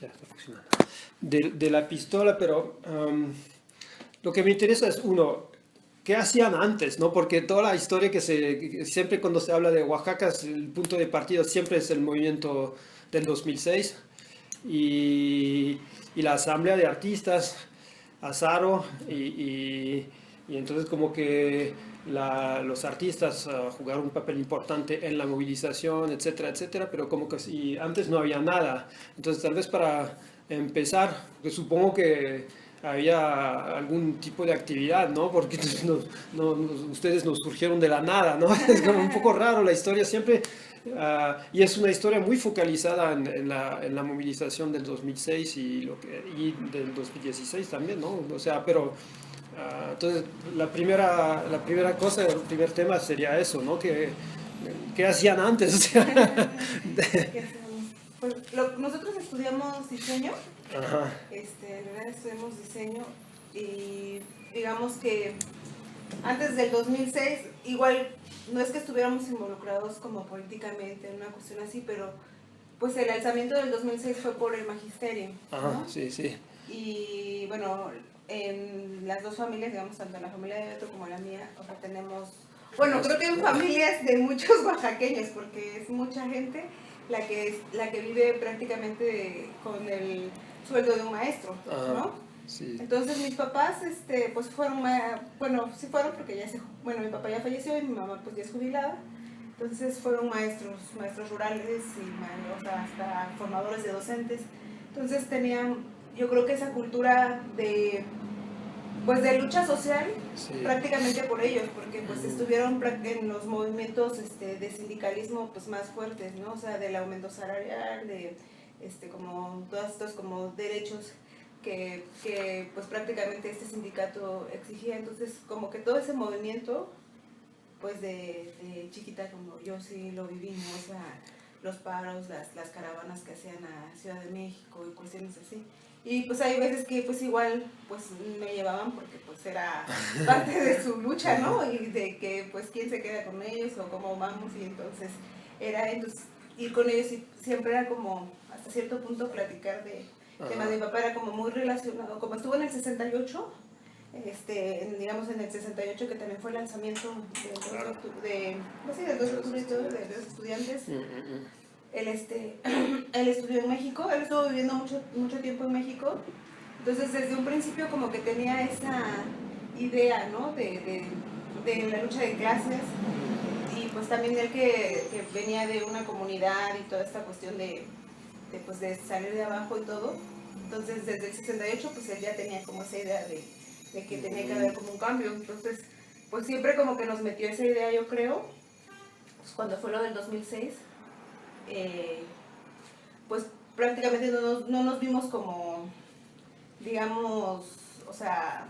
Ya está funcionando. De la pistola, pero lo que me interesa es uno, ¿qué hacían antes, no? Porque toda la historia que siempre cuando se habla de Oaxaca, el punto de partida siempre es el movimiento del 2006 y, y la asamblea de artistas, Azaro, y entonces como que los artistas jugaron un papel importante en la movilización, etcétera, etcétera, pero como que si antes no había nada. Entonces tal vez para empezar, pues supongo que había algún tipo de actividad, ¿no? Porque ustedes nos surgieron de la nada, ¿no? Es como un poco raro la historia siempre. Y es una historia muy focalizada en la movilización del 2006 y del 2016 también, ¿no? O sea, pero entonces la primera cosa, el primer tema sería eso, ¿no? ¿Qué hacían antes? O sea, ¿Qué hacemos? Pues nosotros estudiamos diseño, ajá, en realidad estudiamos diseño y digamos que antes del 2006, igual no es que estuviéramos involucrados como políticamente en una cuestión así, pero pues el alzamiento del 2006 fue por el magisterio, ajá, ¿no? sí, sí. Y bueno, en las dos familias, digamos, tanto en la familia de Beto como la mía, o sea, tenemos, bueno, creo que en familias de muchos oaxaqueños, porque es mucha gente la que vive prácticamente con el sueldo de un maestro, Ajá, ¿no? sí. Entonces mis papás, pues fueron, bueno, sí fueron porque bueno, mi papá ya falleció y mi mamá pues ya es jubilada. Entonces fueron maestros rurales y o sea, hasta formadores de docentes. Entonces tenían, yo creo que esa cultura pues de lucha social Sí. prácticamente por ellos, porque pues estuvieron en los movimientos de sindicalismo pues más fuertes, ¿no? O sea, del aumento salarial, de como todos estos como derechos que pues prácticamente este sindicato exigía. Entonces como que todo ese movimiento pues de chiquita como yo sí lo viví, ¿no? O sea, los paros, las caravanas que hacían a Ciudad de México y cuestiones así. Y pues hay veces que pues igual pues me llevaban porque pues era parte de su lucha, ¿no? Y de que pues quién se queda con ellos o cómo vamos, y entonces entonces ir con ellos y siempre era como hasta cierto punto platicar de temas. Mi papá era como muy relacionado, como estuvo en el 68, digamos en el 68 que también fue el lanzamiento pues sí, del 2 de octubre y todo, de los estudiantes. Él estudió en México, él estuvo viviendo mucho tiempo en México, entonces desde un principio como que tenía esa idea, ¿no? De la lucha de clases, y pues también él que venía de una comunidad y toda esta cuestión pues de salir de abajo y todo. Entonces desde el 68 pues él ya tenía como esa idea de que tenía que haber como un cambio. Entonces pues siempre como que nos metió esa idea, yo creo, pues cuando fue lo del 2006, pues prácticamente no nos vimos como, digamos, o sea,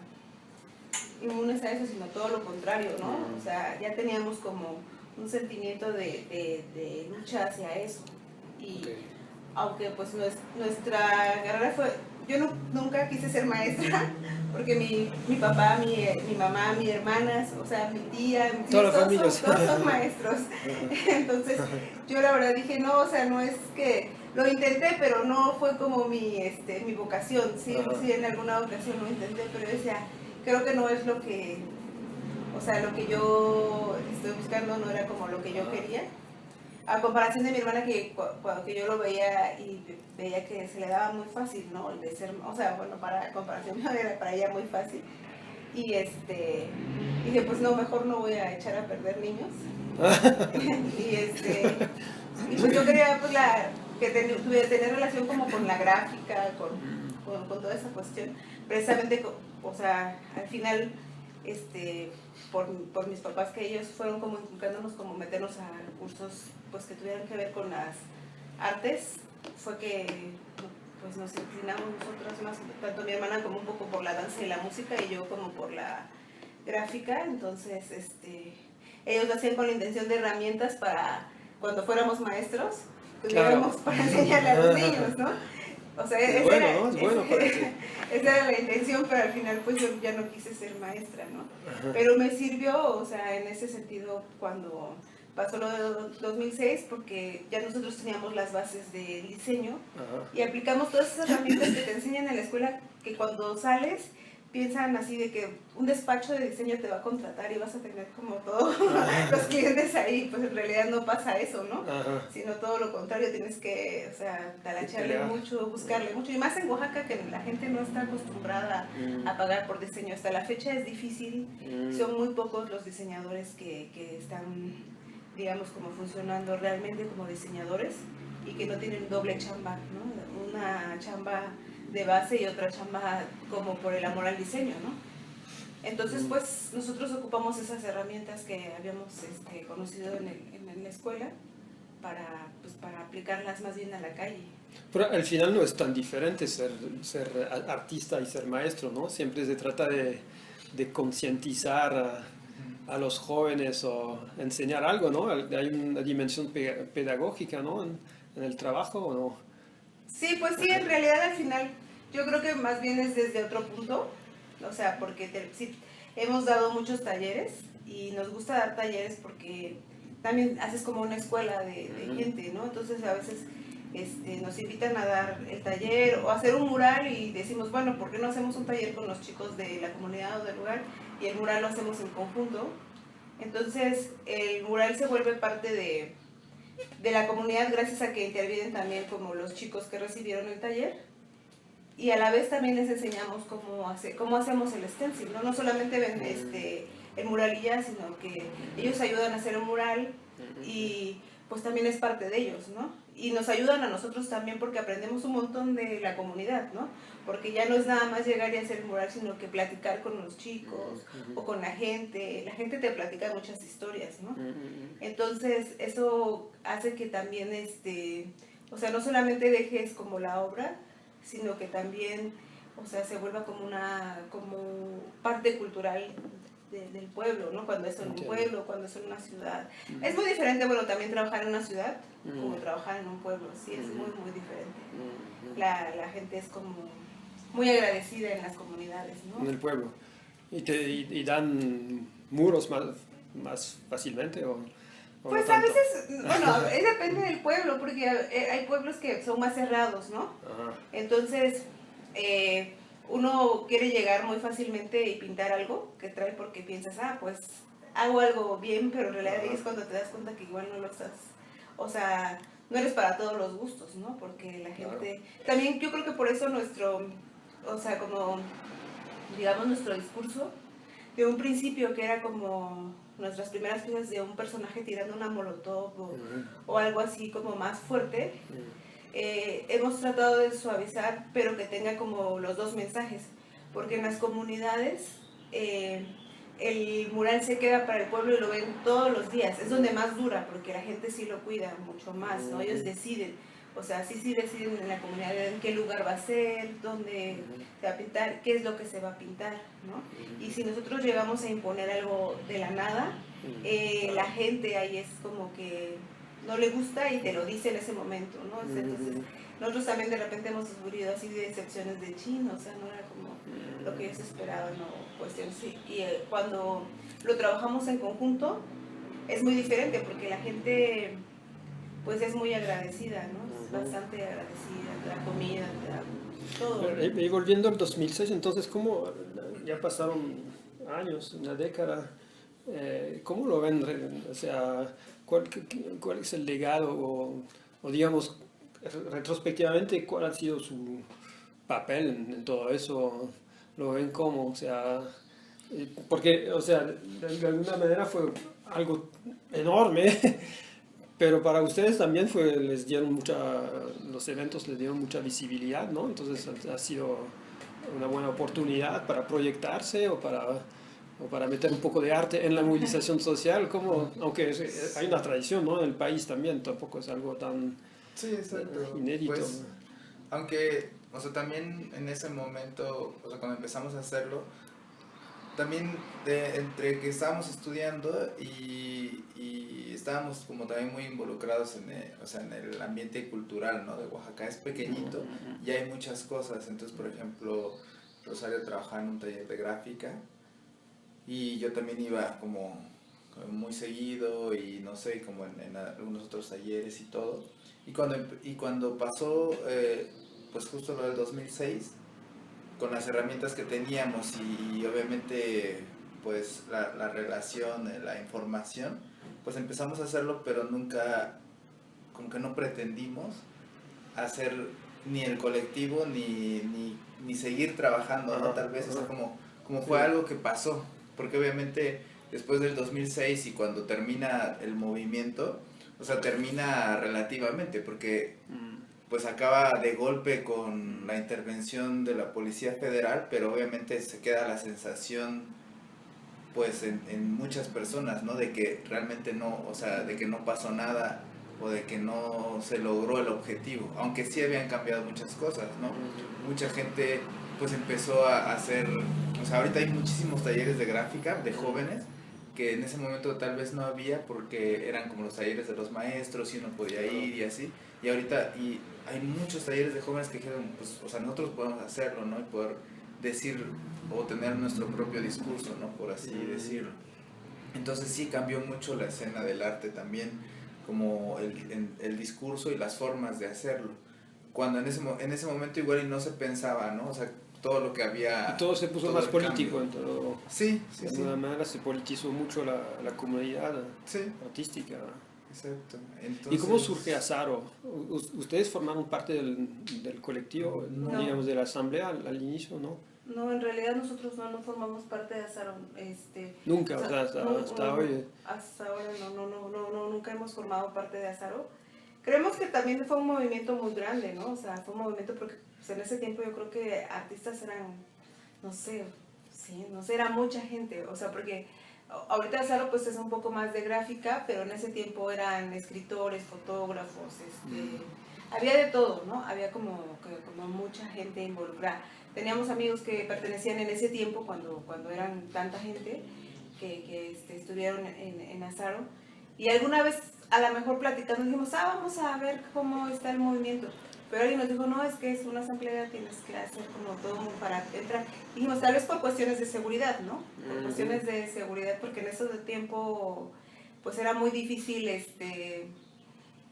inmunes a eso, sino todo lo contrario, ¿no? O sea, ya teníamos como un sentimiento de lucha hacia eso. Y Okay. aunque pues nuestra carrera fue, yo nunca quise ser maestra, porque mi papá, mi mamá, mis hermanas, o sea, mi tía, mis Toda la tíos, familia. todos son maestros. Entonces yo la verdad dije, no, o sea, no es que lo intenté, pero no fue como mi vocación. Sí, sí, en alguna ocasión lo intenté, pero decía, creo que no es lo que, o sea, lo que yo estoy buscando no era como lo que yo quería. A comparación de mi hermana, que yo lo veía y veía que se le daba muy fácil, ¿no? El de ser, o sea, bueno, para comparación era para ella muy fácil. Y dije, pues no, mejor no voy a echar a perder niños. y pues yo quería pues tuviera tener relación como con la gráfica, con toda esa cuestión. Precisamente, o sea, al final, por mis papás, que ellos fueron como inculcándonos como meternos a cursos pues que tuvieran que ver con las artes, fue que pues nos inclinamos nosotros más, tanto mi hermana como un poco por la danza y la música, y yo como por la gráfica. Entonces ellos lo hacían con la intención de herramientas para cuando fuéramos maestros tuviéramos para enseñarle a los niños, ¿no? O sea, Es bueno, ¿no? Es bueno para ti. esa era la intención, pero al final pues yo ya no quise ser maestra, ¿no? Pero me sirvió, o sea, en ese sentido, pasó lo de 2006 porque ya nosotros teníamos las bases de diseño. Ajá. Y aplicamos todas esas herramientas que te enseñan en la escuela, que cuando sales piensan así de que un despacho de diseño te va a contratar y vas a tener como todos los clientes ahí, pues en realidad no pasa eso, ¿no? Ajá. Sino todo lo contrario, tienes que, o sea, talacharle mucho, buscarle mucho, y más en Oaxaca que la gente no está acostumbrada a pagar por diseño. Hasta la fecha es difícil, son muy pocos los diseñadores que están, digamos, como funcionando realmente como diseñadores y que no tienen doble chamba, ¿no? Una chamba de base y otra chamba como por el amor al diseño, ¿no? Entonces, pues, nosotros ocupamos esas herramientas que habíamos conocido en la escuela para aplicarlas más bien a la calle. Pero al final no es tan diferente ser artista y ser maestro, ¿no? Siempre se trata de concientizar a los jóvenes o enseñar algo, ¿no? Hay una dimensión pedagógica, ¿no? En el trabajo, ¿o no? Sí, pues sí, en realidad al final yo creo que más bien es desde otro punto, o sea, porque sí, hemos dado muchos talleres y nos gusta dar talleres porque también haces como una escuela de gente, ¿no? Entonces a veces nos invitan a dar el taller o a hacer un mural y decimos, bueno, ¿por qué no hacemos un taller con los chicos de la comunidad o del lugar? Y el mural lo hacemos en conjunto. Entonces el mural se vuelve parte de la comunidad gracias a que intervienen también como los chicos que recibieron el taller, y a la vez también les enseñamos cómo hacemos el stencil, ¿no? No solamente ven el mural y ya, sino que ellos ayudan a hacer el mural y pues también es parte de ellos, ¿no? Y nos ayudan a nosotros también porque aprendemos un montón de la comunidad, ¿no? Porque ya no es nada más llegar y hacer el mural, sino que platicar con los chicos o con la gente te platica muchas historias, ¿no? Entonces eso hace que también, o sea, no solamente dejes como la obra, sino que también, o sea, se vuelva como parte cultural del pueblo, ¿no? Cuando es en un pueblo, cuando es en una ciudad. Es muy diferente, bueno, también trabajar en una ciudad como trabajar en un pueblo, sí, es muy, muy diferente. La gente es como muy agradecida en las comunidades, ¿no? En el pueblo. ¿Y dan muros más fácilmente o pues no a veces, bueno, depende del pueblo, porque hay pueblos que son más cerrados, ¿no? Ajá. Entonces, uno quiere llegar muy fácilmente y pintar algo que trae porque piensas, pues hago algo bien, pero en realidad ahí es cuando te das cuenta que igual no lo estás, o sea, no eres para todos los gustos, ¿no? Porque la gente, también yo creo que por eso o sea, como, digamos, nuestro discurso, de un principio que era como nuestras primeras piezas de un personaje tirando una molotov o algo así como más fuerte, hemos tratado de suavizar, pero que tenga como los dos mensajes, porque en las comunidades el mural se queda para el pueblo y lo ven todos los días, es donde más dura, porque la gente sí lo cuida mucho más, ¿no? Ellos deciden, o sea, sí deciden en la comunidad en qué lugar va a ser, dónde se va a pintar, qué es lo que se va a pintar, ¿no? Y si nosotros llegamos a imponer algo de la nada, la gente ahí es como que no le gusta y te lo dice en ese momento, ¿no? Entonces, nosotros también de repente hemos sufrido así de decepciones de chino, o sea, no era como lo que ellos esperaban o cuestiones así. Y cuando lo trabajamos en conjunto, es muy diferente porque la gente pues es muy agradecida, ¿no? Es bastante agradecida, de la comida, de todo. Y volviendo al 2006, entonces, ¿cómo ya pasaron años, una década? ¿Cómo lo ven? O sea, ¿cuál es el legado o digamos, retrospectivamente, cuál ha sido su papel en todo eso? ¿Lo ven como? O sea, porque, o sea, de alguna manera fue algo enorme. Pero para ustedes también los eventos les dieron mucha visibilidad, ¿no? Entonces ha sido una buena oportunidad para proyectarse o para meter un poco de arte en la movilización social, aunque hay una tradición, ¿no? En el país también, tampoco es algo tan sí, exacto. inédito. Pues, aunque, o sea, también en ese momento, o sea, cuando empezamos a hacerlo, también entre que estábamos estudiando y estábamos como también muy involucrados o sea, en el ambiente cultural, ¿no? De Oaxaca es pequeñito y hay muchas cosas. Entonces, por ejemplo, Rosario trabajaba en un taller de gráfica y yo también iba como muy seguido y no sé, como en algunos otros talleres y todo. Y cuando pasó, pues justo lo del 2006, con las herramientas que teníamos y obviamente pues la relación, la información, pues empezamos a hacerlo, pero nunca, como que no pretendimos hacer ni el colectivo ni seguir trabajando, ¿no? Tal vez, o sea, como fue algo que pasó, porque obviamente después del 2006 y cuando termina el movimiento, o sea, termina relativamente, porque pues acaba de golpe con la intervención de la Policía Federal, pero obviamente se queda la sensación pues en muchas personas, ¿no? De que realmente no, o sea, de que no pasó nada o de que no se logró el objetivo, aunque sí habían cambiado muchas cosas, ¿no? Mucha gente pues empezó a hacer, o sea, ahorita hay muchísimos talleres de gráfica de jóvenes que en ese momento tal vez no había porque eran como los talleres de los maestros y uno podía ir y así, y ahorita hay muchos talleres de jóvenes que dijeron, pues, o sea, nosotros podemos hacerlo, ¿no? Y poder decir o tener nuestro propio discurso, ¿no? Por así decirlo. Entonces sí cambió mucho la escena del arte también, como el discurso y las formas de hacerlo. Cuando en ese momento igual y no se pensaba, ¿no? O sea, todo lo que había... Y todo se puso todo más el político, cambio. en todo. Sí, De alguna manera se politizó mucho la comunidad Sí, artística. exacto. Entonces, ¿Y cómo surge Azaro? ¿Ustedes formaron parte del colectivo, No. digamos, de la asamblea al inicio, no? No, en realidad nosotros no formamos parte de Azaro. Nunca, o sea, hasta hoy. Hasta ahora nunca hemos formado parte de Azaro. Creemos que también fue un movimiento muy grande, ¿no? O sea, fue un movimiento porque pues, en ese tiempo yo creo que artistas eran, no sé, sí, no sé, era mucha gente. O sea, porque ahorita Azaro pues es un poco más de gráfica, pero en ese tiempo eran escritores, fotógrafos, había de todo, ¿no? Había como mucha gente involucrada. Teníamos amigos que pertenecían en ese tiempo, cuando eran tanta gente, que estuvieron en Azaro. Y alguna vez, a lo mejor platicando, dijimos, vamos a ver cómo está el movimiento. Pero alguien nos dijo, no, es que es una asamblea, tienes que hacer como todo para entrar. Y dijimos, tal vez por cuestiones de seguridad, ¿no? Por cuestiones de seguridad, porque en ese tiempo, pues era muy difícil,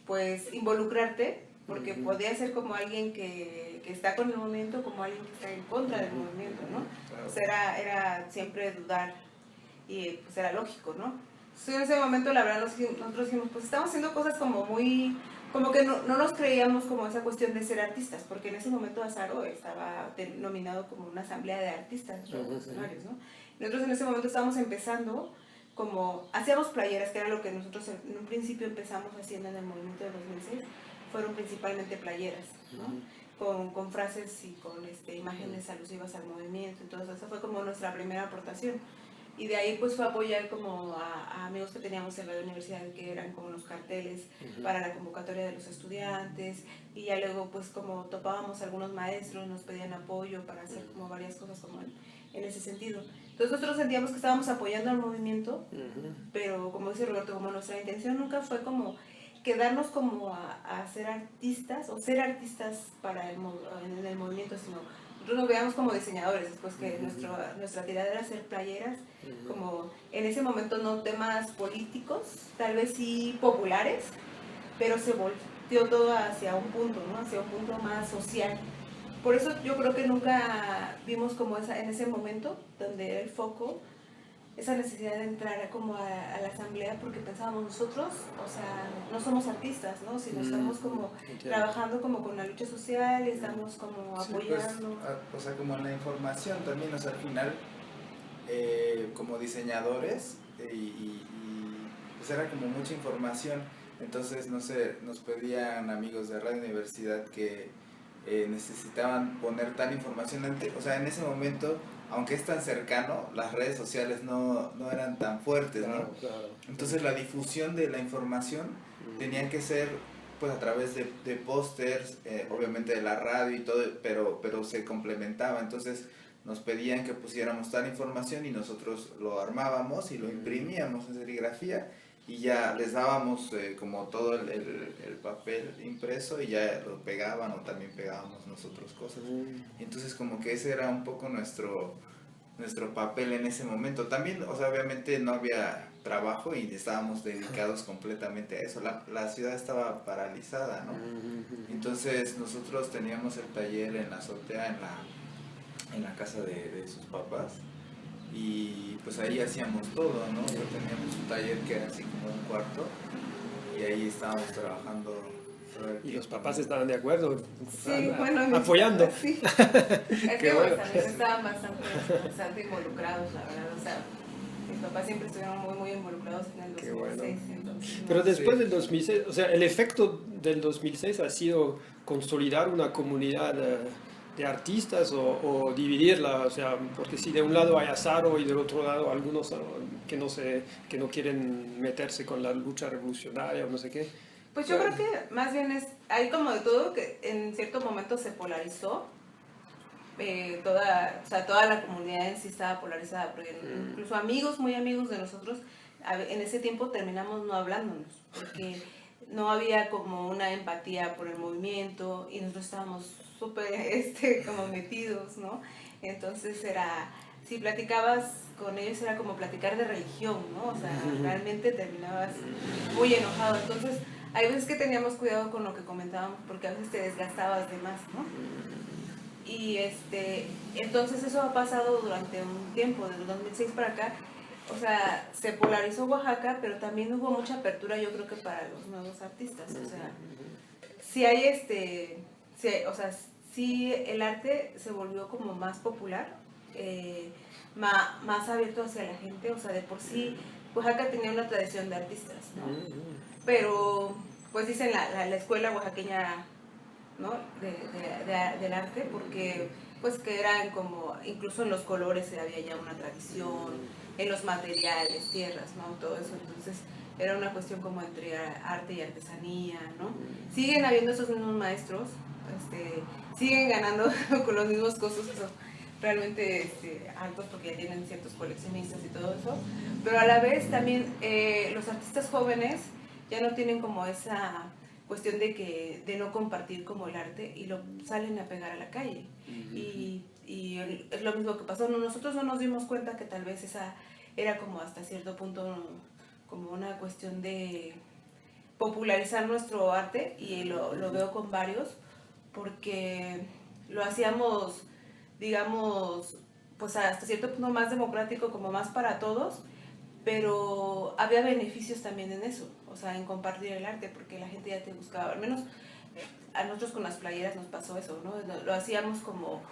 pues, involucrarte, porque podía ser como alguien que está con el movimiento, como alguien que está en contra del movimiento, ¿no? O sea, era siempre dudar, y pues era lógico, ¿no? Entonces, en ese momento, la verdad, nosotros dijimos, pues estamos haciendo cosas como muy, como que no nos creíamos como esa cuestión de ser artistas, porque en ese momento Azaro estaba denominado como una asamblea de artistas revolucionarios, ¿no? Nosotros en ese momento estábamos empezando, como hacíamos playeras, que era lo que nosotros en un principio empezamos haciendo en el movimiento de 2006, fueron principalmente playeras, ¿no? Con frases y con imágenes alusivas al movimiento. Entonces esa fue como nuestra primera aportación. Y de ahí pues fue apoyar como a amigos que teníamos en la universidad, que eran como los carteles para la convocatoria de los estudiantes, y ya luego pues como topábamos a algunos maestros, nos pedían apoyo para hacer como varias cosas como en ese sentido. Entonces nosotros sentíamos que estábamos apoyando al movimiento, pero como dice Roberto, como nuestra intención nunca fue como quedarnos como a ser artistas o ser artistas en el movimiento, sino nosotros nos veíamos como diseñadores, pues que nuestra tirada era hacer playeras, como en ese momento no temas políticos, tal vez sí populares, pero se volteó todo hacia un punto, ¿no? Hacia un punto más social. Por eso yo creo que nunca vimos como en ese momento donde era el foco, esa necesidad de entrar como a la asamblea, porque pensábamos nosotros, o sea, no somos artistas, ¿no? Sino estamos como trabajando como con la lucha social, estamos como apoyando. Pues, o sea, como en la información también, o sea, al final, como diseñadores, pues era como mucha información, entonces, no sé, nos pedían amigos de Radio Universidad que necesitaban poner tal información, o sea, en ese momento, aunque es tan cercano, las redes sociales no eran tan fuertes, ¿no? Claro. Entonces la difusión de la información tenía que ser pues a través de pósters, obviamente de la radio y todo, pero se complementaba. Entonces nos pedían que pusiéramos tal información y nosotros lo armábamos y lo imprimíamos en serigrafía y ya les dábamos como todo el papel impreso y ya lo pegaban o también pegábamos nosotros cosas. Y entonces como que ese era un poco nuestro papel en ese momento. También, o sea, obviamente no había trabajo y estábamos dedicados completamente a eso. La ciudad estaba paralizada, ¿no? Entonces nosotros teníamos el taller en la azotea, en la casa de sus papás, y pues ahí hacíamos todo, ¿no? O sea, teníamos un taller que era así como un cuarto y ahí estábamos trabajando todo el Y los tiempo, papás ¿no? estaban de acuerdo, Sí, bueno, mis apoyando. papás, sí. Es Qué que bueno. pues también estaban bastante involucrados, la verdad, o sea, mis papás siempre estuvieron muy involucrados en el Qué 2006, bueno. entonces, Pero no. después Sí. del 2006, o sea, el efecto del 2006 ha sido consolidar una comunidad de artistas o dividirla, o sea, porque si de un lado hay Azaro y del otro lado algunos que no quieren meterse con la lucha revolucionaria o no sé qué. Pues yo creo que más bien hay como de todo que en cierto momento se polarizó, toda la comunidad en sí estaba polarizada, porque incluso amigos, muy amigos de nosotros, en ese tiempo terminamos no hablándonos, porque no había como una empatía por el movimiento y nosotros estábamos súper como metidos, ¿no? Entonces si platicabas con ellos era como platicar de religión, ¿no? O sea, realmente terminabas muy enojado. Entonces, hay veces que teníamos cuidado con lo que comentábamos porque a veces te desgastabas de más, ¿no? Y entonces eso ha pasado durante un tiempo, desde el 2006 para acá. O sea, se polarizó Oaxaca, pero también hubo mucha apertura, yo creo que para los nuevos artistas. O sea, sí hay o sea, sí el arte se volvió como más popular, más abierto hacia la gente. O sea, de por sí Oaxaca tenía una tradición de artistas, ¿no? Pero, pues dicen la escuela oaxaqueña, ¿no? Del arte, porque pues que eran como, incluso en los colores había ya una tradición, en los materiales, tierras, ¿no? Todo eso, entonces era una cuestión como entre arte y artesanía, ¿no? Siguen habiendo esos mismos maestros, siguen ganando con los mismos costos, eso, realmente altos porque ya tienen ciertos coleccionistas y todo eso, pero a la vez también los artistas jóvenes ya no tienen como esa cuestión de no compartir como el arte y lo salen a pegar a la calle. Y es lo mismo que pasó. Nosotros no nos dimos cuenta que tal vez esa era como hasta cierto punto como una cuestión de popularizar nuestro arte, y lo veo con varios, porque lo hacíamos, digamos, pues hasta cierto punto más democrático, como más para todos, pero había beneficios también en eso, o sea, en compartir el arte, porque la gente ya te buscaba, al menos a nosotros con las playeras nos pasó eso, ¿no? Lo hacíamos como,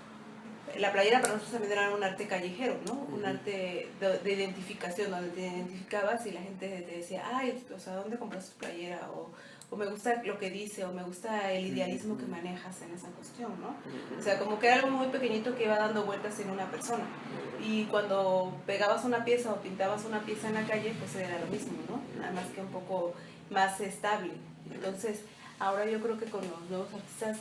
la playera para nosotros también era un arte callejero, ¿no? Un arte de identificación, donde te identificabas y la gente te decía, ay, o sea, ¿dónde compras tu playera? O me gusta lo que dice, o me gusta el idealismo que manejas en esa cuestión, ¿no? O sea, como que era algo muy pequeñito que iba dando vueltas en una persona. Y cuando pegabas una pieza o pintabas una pieza en la calle, pues era lo mismo, ¿no? Nada más que un poco más estable. Entonces, ahora yo creo que con los nuevos artistas,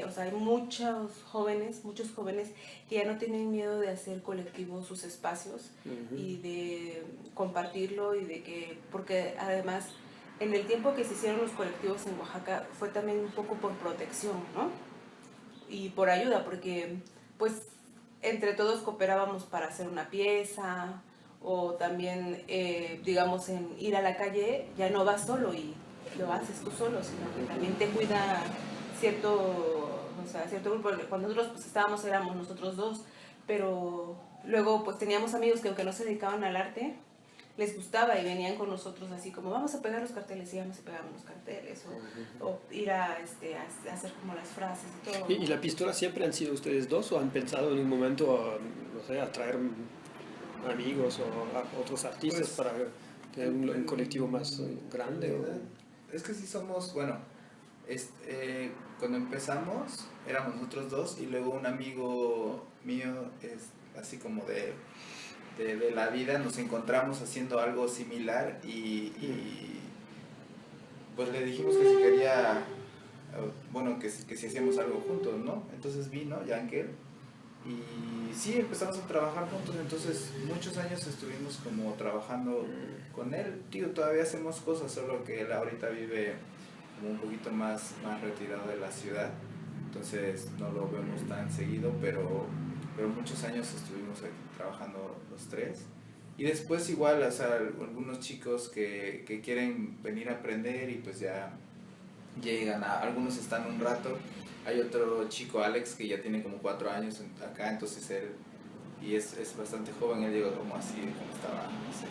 o sea, hay muchos jóvenes que ya no tienen miedo de hacer colectivos sus espacios y de compartirlo, y de que, porque además en el tiempo que se hicieron los colectivos en Oaxaca fue también un poco por protección, ¿no? Y por ayuda, porque pues entre todos cooperábamos para hacer una pieza, o también, digamos, en ir a la calle ya no vas solo y lo haces tú solo, sino que también te cuida cierto grupo. Cuando nosotros pues éramos nosotros dos, pero luego pues teníamos amigos que aunque no se dedicaban al arte, les gustaba y venían con nosotros así como vamos a pegar los carteles, y íbamos a pegar los carteles, o ir a hacer como las frases y todo. ¿Y la pistola siempre han sido ustedes dos o han pensado en un momento, no sé, a traer amigos o a otros artistas Pues, para tener un colectivo más grande? Es que sí somos, bueno, cuando empezamos éramos nosotros dos y luego un amigo mío, así como de la vida, nos encontramos haciendo algo similar y pues le dijimos que si quería, bueno, que si hacíamos algo juntos, ¿no? Entonces vino Yankel y sí, empezamos a trabajar juntos. Entonces muchos años estuvimos como trabajando con él. Tío, todavía hacemos cosas, solo que él ahorita vive como un poquito más retirado de la ciudad, entonces no lo vemos tan seguido, pero pero muchos años estuvimos aquí trabajando los tres. Y después igual, o sea, algunos chicos que quieren venir a aprender y pues ya llegan, algunos están un rato. Hay otro chico, Alex, que ya tiene como 4 años acá, entonces él, y es bastante joven, él llegó como así, como estaba, no sé,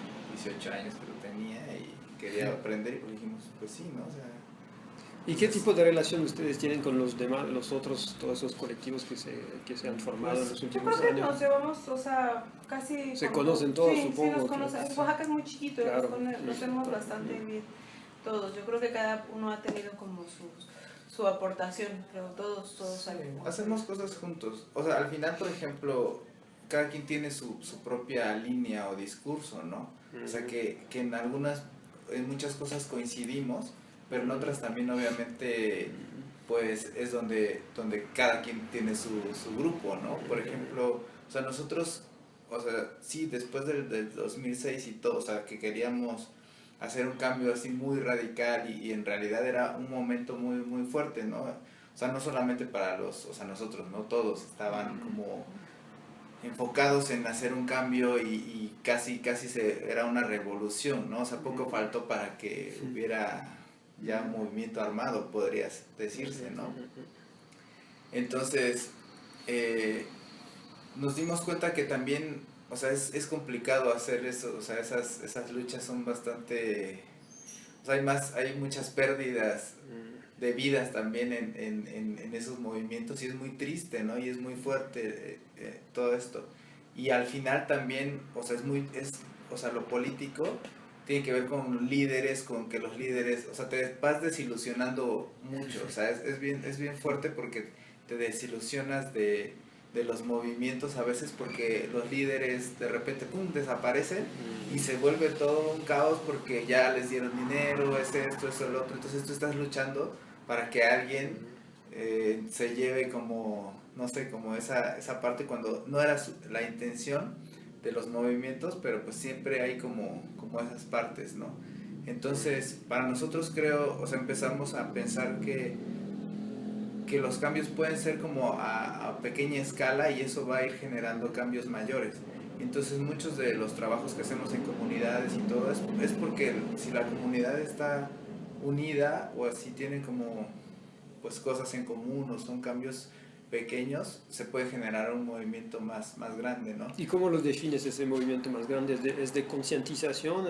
18 años que lo tenía y quería aprender y pues dijimos, pues sí, ¿no? O sea, ¿Y qué tipo de relación ustedes tienen con los demás, los otros, todos esos colectivos que se han formado en los Yo últimos creo que años? nos llevamos, o sea, casi... Se como- conocen todos, sí, supongo. Sí, nos que- conocen. Oaxaca es muy chiquito, Claro. nos conocemos bastante bien todos. Yo creo que cada uno ha tenido como su aportación, pero todos sabemos. hacemos cosas juntos. O sea, al final, por ejemplo, cada quien tiene su propia línea o discurso, ¿no? O sea, que en muchas cosas coincidimos, pero en otras también obviamente pues es donde cada quien tiene su grupo, ¿no? Por ejemplo, o sea, nosotros, o sea, sí, después del 2006 y todo, o sea, que queríamos hacer un cambio así muy radical y en realidad era un momento muy, muy fuerte, ¿no? O sea, no solamente para o sea, nosotros, ¿no? Todos estaban como enfocados en hacer un cambio y casi era una revolución, ¿no? O sea, poco faltó para que hubiera ya un movimiento armado, podría decirse, ¿no? Entonces, nos dimos cuenta que también, o sea, es complicado hacer eso, o sea, esas luchas son bastante, o sea, hay muchas pérdidas de vidas también en esos movimientos y es muy triste, ¿no? Y es muy fuerte todo esto. Y al final también, o sea, o sea, lo político tiene que ver con líderes, con que los líderes, o sea, te vas desilusionando mucho, o sea, es bien fuerte porque te desilusionas de los movimientos a veces porque los líderes de repente, pum, desaparecen y se vuelve todo un caos porque ya les dieron dinero, es esto, es el otro, entonces tú estás luchando para que alguien se lleve como, no sé, como esa parte cuando no era la intención de los movimientos, pero pues siempre hay como esas partes, ¿no? Entonces, para nosotros creo, o sea, empezamos a pensar que los cambios pueden ser como a pequeña escala y eso va a ir generando cambios mayores. Entonces muchos de los trabajos que hacemos en comunidades y todo es porque si la comunidad está unida o así tienen como pues cosas en común o son cambios pequeños, se puede generar un movimiento más grande, ¿no? ¿Y cómo lo defines ese movimiento más grande? Es de concientización?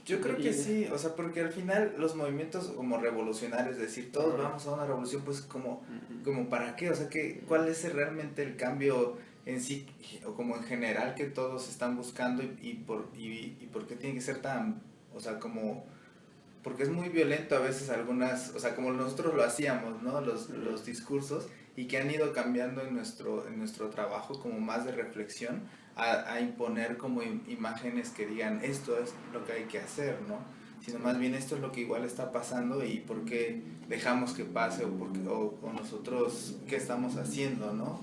Yo creo que sí, o sea, porque al final los movimientos como revolucionarios, es decir, todos vamos a una revolución, pues como ¿para qué? O sea, ¿cuál es realmente el cambio en sí, o como en general que todos están buscando y por qué tiene que ser tan, o sea, como, porque es muy violento a veces algunas, o sea, como nosotros lo hacíamos, ¿no? Los discursos y que han ido cambiando en nuestro trabajo como más de reflexión a imponer como imágenes que digan esto es lo que hay que hacer, ¿no? Sino más bien esto es lo que igual está pasando y por qué dejamos que pase o nosotros qué estamos haciendo, ¿no?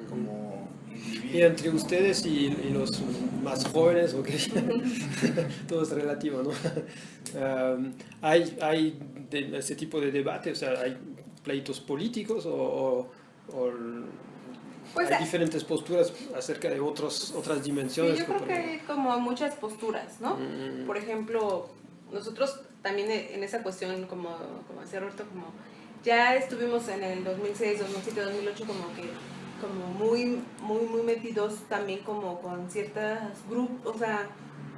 Como individuos. Y entre ustedes y los más jóvenes, o que todo es relativo, ¿no? Hay ese tipo de debate, o sea, hay pleitos políticos Pues, hay diferentes posturas acerca de otras dimensiones. Sí, yo creo que hay como muchas posturas, ¿no? Por ejemplo, nosotros también en esa cuestión, como decía Roberto, como ya estuvimos en el 2006, 2007, 2008 como muy metidos también como con ciertas grupos, o sea,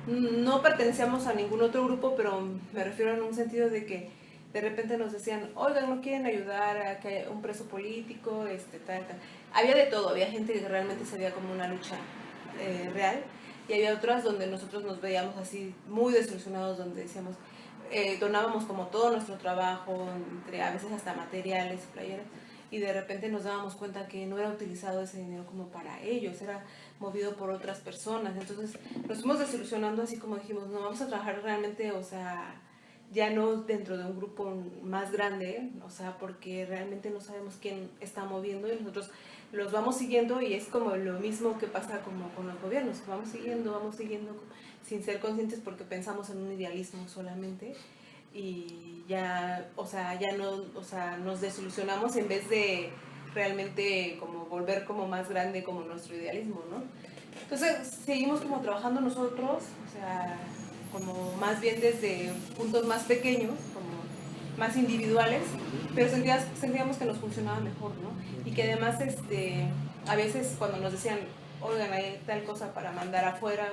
no pertenecíamos a ningún otro grupo, pero me refiero en un sentido de que de repente nos decían, oigan, ¿no quieren ayudar a que haya un preso político? Tal. Había de todo, había gente que realmente se veía como una lucha real y había otras donde nosotros nos veíamos así muy desilusionados, donde decíamos, donábamos como todo nuestro trabajo, entre a veces hasta materiales, playeras, y de repente nos dábamos cuenta que no era utilizado ese dinero como para ellos, era movido por otras personas. Entonces nos fuimos desilusionando así como dijimos, no, vamos a trabajar realmente, o sea, ya no dentro de un grupo más grande, o sea, porque realmente no sabemos quién está moviendo y nosotros los vamos siguiendo y es como lo mismo que pasa como con los gobiernos, vamos siguiendo sin ser conscientes porque pensamos en un idealismo solamente y ya, o sea, ya no, o sea, nos desilusionamos en vez de realmente como volver como más grande como nuestro idealismo, ¿no? Entonces seguimos como trabajando nosotros, o sea, como más bien desde puntos más pequeños, como más individuales, pero sentíamos que nos funcionaba mejor, ¿no? Y que además a veces cuando nos decían, oigan, hay tal cosa para mandar afuera,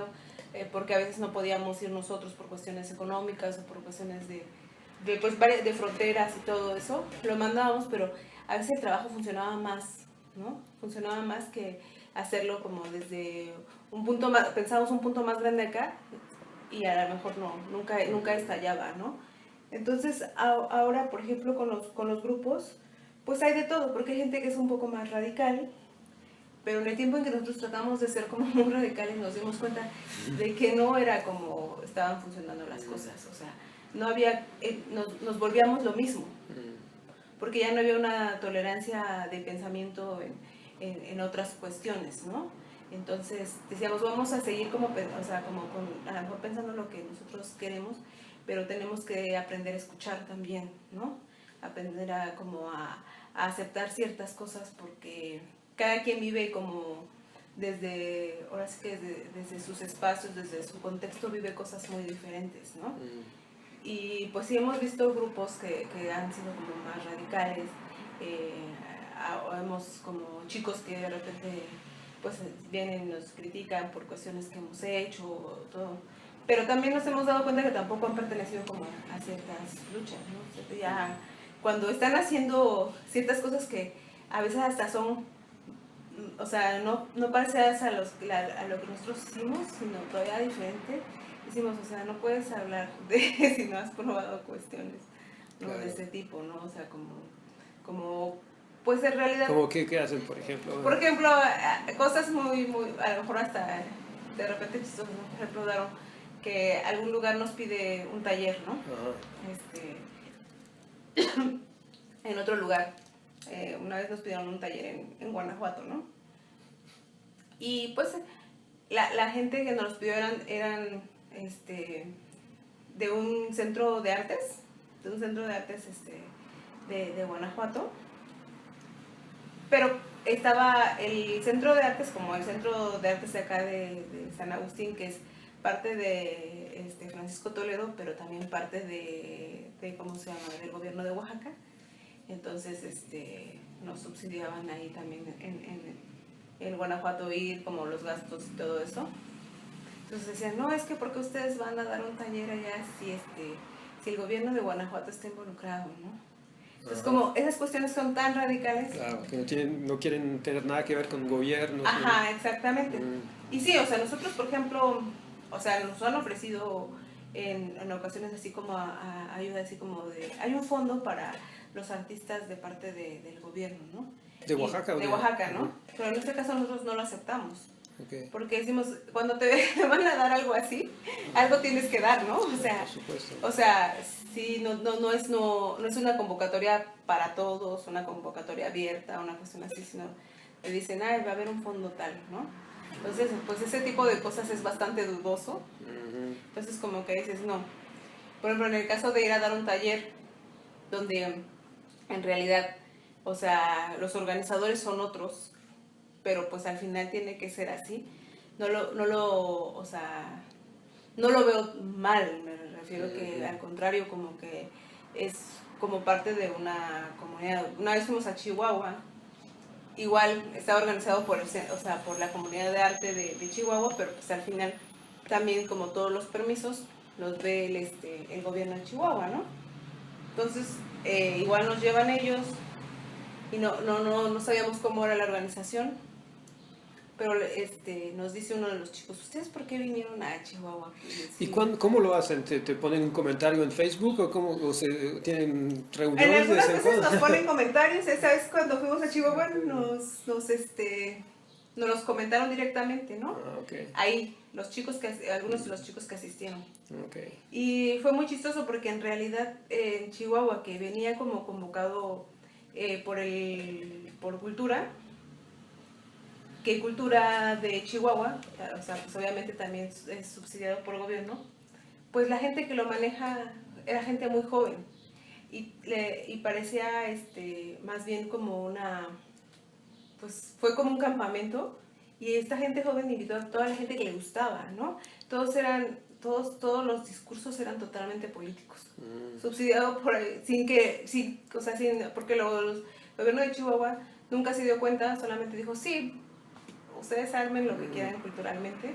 porque a veces no podíamos ir nosotros por cuestiones económicas o por cuestiones de fronteras y todo eso, lo mandábamos, pero a veces el trabajo funcionaba más, ¿no? Funcionaba más que hacerlo como desde un punto más, pensábamos un punto más grande acá y a lo mejor nunca estallaba, ¿no? Entonces ahora, por ejemplo, con los grupos, pues hay de todo, porque hay gente que es un poco más radical, pero en el tiempo en que nosotros tratamos de ser como muy radicales nos dimos cuenta de que no era como estaban funcionando las cosas, o sea, no había, nos volvíamos lo mismo, porque ya no había una tolerancia de pensamiento en otras cuestiones, ¿no? Entonces decíamos, vamos a seguir como, o sea, como a lo mejor pensando lo que nosotros queremos, pero tenemos que aprender a escuchar también, ¿no? Aprender a aceptar ciertas cosas porque cada quien vive como ahora sí que desde sus espacios, desde su contexto vive cosas muy diferentes, ¿no? Y pues sí hemos visto grupos que han sido como más radicales, vemos como chicos que de repente pues vienen y nos critican por cuestiones que hemos hecho, todo. Pero también nos hemos dado cuenta que tampoco han pertenecido como a ciertas luchas, ¿no? O sea, ya cuando están haciendo ciertas cosas que a veces hasta son, o sea, no parecidas a lo que nosotros hicimos, sino todavía diferente, decimos, o sea, no puedes hablar de si no has probado cuestiones, ¿no? Claro. De este tipo, ¿no? O sea, como pues en realidad... ¿Cómo qué hacen, por ejemplo? Por ejemplo, cosas muy, a lo mejor hasta de repente chistosas, ¿no? Por ejemplo, Daron, que algún lugar nos pide un taller, ¿no? En otro lugar. Una vez nos pidieron un taller en Guanajuato, ¿no? Y pues la gente que nos los pidió eran de un centro de artes, de Guanajuato. Pero estaba el centro de artes, como el centro de artes de acá de San Agustín, que es parte de Francisco Toledo, pero también parte de ¿cómo se llama?, del gobierno de Oaxaca. Entonces nos subsidiaban ahí también en Guanajuato ir, como los gastos y todo eso. Entonces decían, no, es que porque ustedes van a dar un taller allá si el gobierno de Guanajuato está involucrado, ¿no? Entonces, como esas cuestiones son tan radicales. Claro, que no quieren tener nada que ver con gobiernos. Ajá, exactamente. Y sí, o sea, nosotros, por ejemplo, o sea, nos han ofrecido en ocasiones así como ayuda, así como hay un fondo para los artistas de parte del gobierno, ¿no? ¿De Oaxaca? De Oaxaca, ¿no? Pero en este caso nosotros no lo aceptamos. Okay. Porque decimos, cuando te van a dar algo así, algo tienes que dar, ¿no? O sea, sí, no es una convocatoria para todos, una convocatoria abierta, una cuestión así, sino te dicen, va a haber un fondo tal, ¿no? Entonces, pues ese tipo de cosas es bastante dudoso. Entonces, como que dices, no. Por ejemplo, en el caso de ir a dar un taller, donde en realidad, o sea, los organizadores son otros, pero pues al final tiene que ser así. No lo veo mal, me refiero que al contrario, como que es como parte de una comunidad. Una vez fuimos a Chihuahua, igual está organizado por la comunidad de arte de Chihuahua, pero pues al final también como todos los permisos los ve el gobierno de Chihuahua, ¿no? Entonces igual nos llevan ellos y no sabíamos cómo era la organización. Pero nos dice uno de los chicos, ¿ustedes por qué vinieron a Chihuahua? ¿Y cómo lo hacen? ¿Te ponen un comentario en Facebook o tienen reuniones? En algunas veces nos ponen comentarios. Esa vez cuando fuimos a Chihuahua nos los comentaron directamente, ¿no? Okay. Ahí, algunos de los chicos que asistieron. Okay. Y fue muy chistoso porque en realidad en Chihuahua, que venía como convocado por Cultura, que Cultura de Chihuahua, o sea, pues obviamente también es subsidiado por el gobierno, pues la gente que lo maneja era gente muy joven y parecía más bien como una fue como un campamento y esta gente joven invitó a toda la gente que le gustaba, ¿no? Todos los discursos eran totalmente políticos, subsidiados por, porque el gobierno de Chihuahua nunca se dio cuenta, solamente dijo, sí, ustedes armen lo que quieran culturalmente,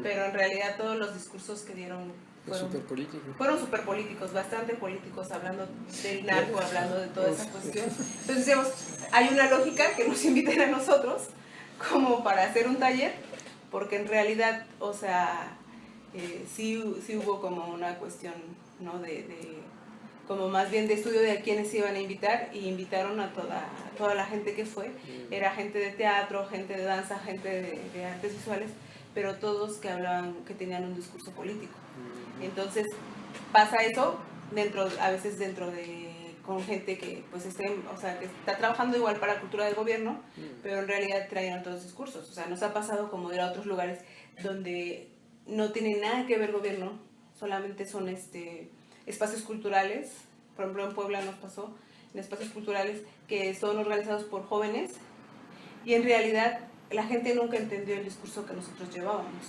pero en realidad todos los discursos que dieron fueron súper políticos, bastante políticos, hablando del narco, hablando de toda esa cuestión. Entonces decíamos, hay una lógica que nos inviten a nosotros como para hacer un taller, porque en realidad, o sea, sí hubo como una cuestión, ¿no? Como más bien de estudio de a quiénes iban a invitar, y invitaron a toda la gente que fue. Era gente de teatro, gente de danza, gente de artes visuales, pero todos que tenían un discurso político. Entonces pasa eso a veces con gente que pues que está trabajando igual para la cultura del gobierno, pero en realidad traen otros discursos. O sea, nos ha pasado como ir a otros lugares donde no tienen nada que ver gobierno, solamente son espacios culturales. Por ejemplo, en Puebla nos pasó, en espacios culturales que son organizados por jóvenes, y en realidad la gente nunca entendió el discurso que nosotros llevábamos.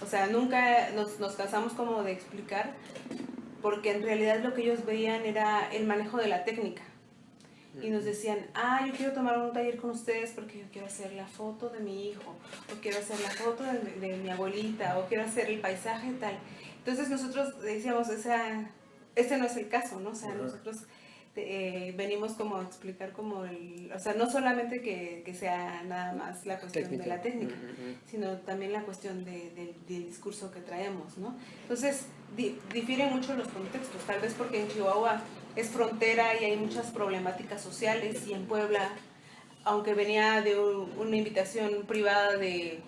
O sea, nunca nos cansamos como de explicar, porque en realidad lo que ellos veían era el manejo de la técnica. Y nos decían, yo quiero tomar un taller con ustedes porque yo quiero hacer la foto de mi hijo, o quiero hacer la foto de mi abuelita, o quiero hacer el paisaje tal. Entonces nosotros decíamos, ese no es el caso, ¿no? O sea, nosotros venimos como a explicar como o sea, no solamente que sea nada más la cuestión de la técnica, sino también la cuestión del discurso que traemos, ¿no? Entonces, difieren mucho los contextos, tal vez porque en Chihuahua es frontera y hay muchas problemáticas sociales, y en Puebla, aunque venía de una invitación privada de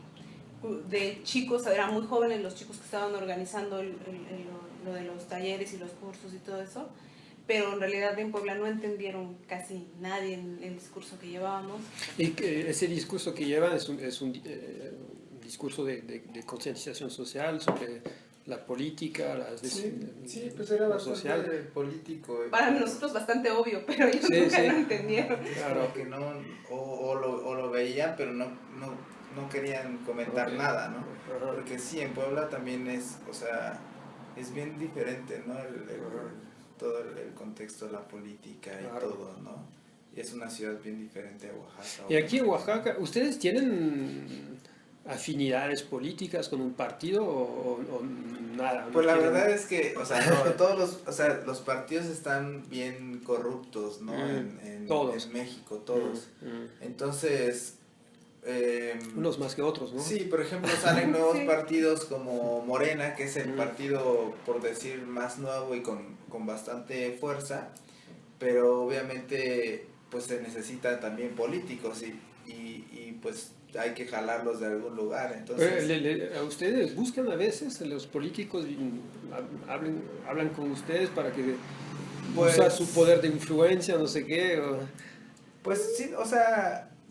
chicos, eran muy jóvenes los chicos que estaban organizando lo de los talleres y los cursos y todo eso, pero en realidad en Puebla no entendieron casi nadie el discurso que llevábamos. Y que ese discurso que llevan es un discurso de concientización social sobre la política, sí, pues era bastante social, político. Para nosotros bastante obvio, pero ellos nunca lo entendieron. Claro que no, o lo veían, pero no querían comentar nada, ¿no? Porque sí, en Puebla también es bien diferente, ¿no? Todo el contexto de la política y todo, ¿no? Y es una ciudad bien diferente a Oaxaca. Y aquí en Oaxaca, ¿ustedes tienen afinidades políticas con un partido o nada? Pues la verdad es que, todos los partidos están bien corruptos, ¿no? En México, todos. Entonces, unos más que otros, ¿no? Sí, por ejemplo, salen nuevos partidos como Morena, que es el partido, por decir, más nuevo y con bastante fuerza, pero obviamente pues se necesitan también políticos y pues hay que jalarlos de algún lugar. Entonces, ¿a ustedes buscan a veces los políticos hablan con ustedes para que usar su poder de influencia, no sé qué? Pues sí,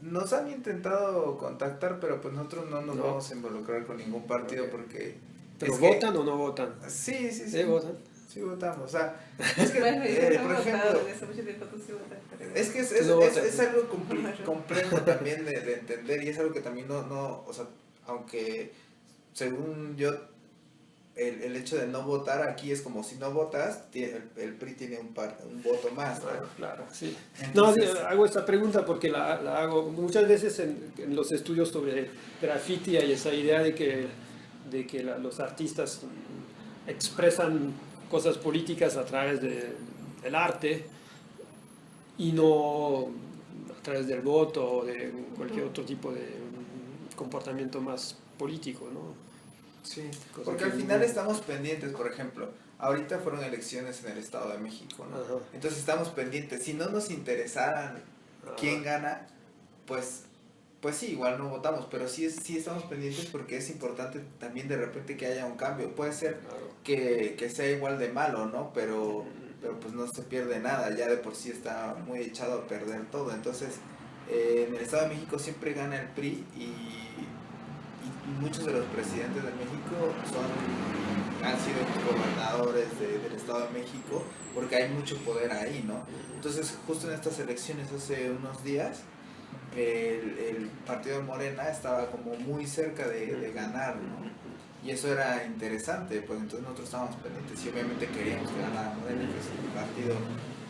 nos han intentado contactar, pero pues nosotros no nos vamos a involucrar con ningún partido porque... ¿Pero votan o no votan? Sí. ¿Votan? Sí votamos, es que, por ejemplo, es que es algo complejo también de entender, y es algo que también aunque según yo, el hecho de no votar aquí es como si no votas, el PRI tiene un voto más, ¿no? Claro, sí. Entonces, hago esta pregunta porque la hago muchas veces en los estudios sobre graffiti. Hay esa idea de que los artistas expresan cosas políticas a través del arte y no a través del voto o de cualquier otro tipo de comportamiento más político, ¿no? Sí, porque al final estamos pendientes. Por ejemplo, ahorita fueron elecciones en el Estado de México, ¿no? Entonces estamos pendientes. Si no nos interesara quién gana, pues sí, igual no votamos, pero sí estamos pendientes porque es importante también de repente que haya un cambio. Puede ser que sea igual de malo, ¿no? Pero pues no se pierde nada, ya de por sí está muy echado a perder todo. Entonces, en el Estado de México siempre gana el PRI y muchos de los presidentes de México han sido gobernadores del Estado de México porque hay mucho poder ahí, ¿no? Entonces, justo en estas elecciones hace unos días, el partido de Morena estaba como muy cerca de ganar, ¿no? Y eso era interesante, pues entonces nosotros estábamos pendientes y obviamente queríamos que ganara Morena, que es un partido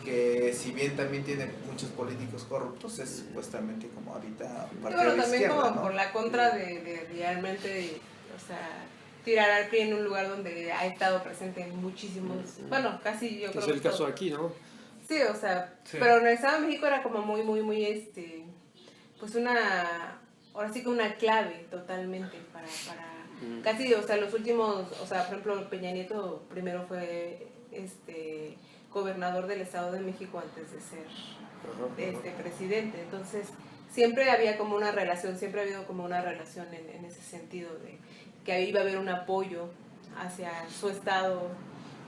que si bien también tiene muchos políticos corruptos, es supuestamente como ahorita un partido de también izquierda, como ¿no? por la contra de realmente, o sea, tirar al PRI en un lugar donde ha estado presente en muchísimos, bueno, casi yo creo Es el que caso aquí, ¿no? sí, o sea, Sí. pero en el Estado de México era como muy, pues ahora sí que una clave totalmente para casi, o sea, los últimos, o sea, por ejemplo, Peña Nieto primero fue, gobernador del Estado de México antes de ser, presidente, entonces siempre había como una relación, siempre ha habido como una relación en ese sentido de que ahí iba a haber un apoyo hacia su estado,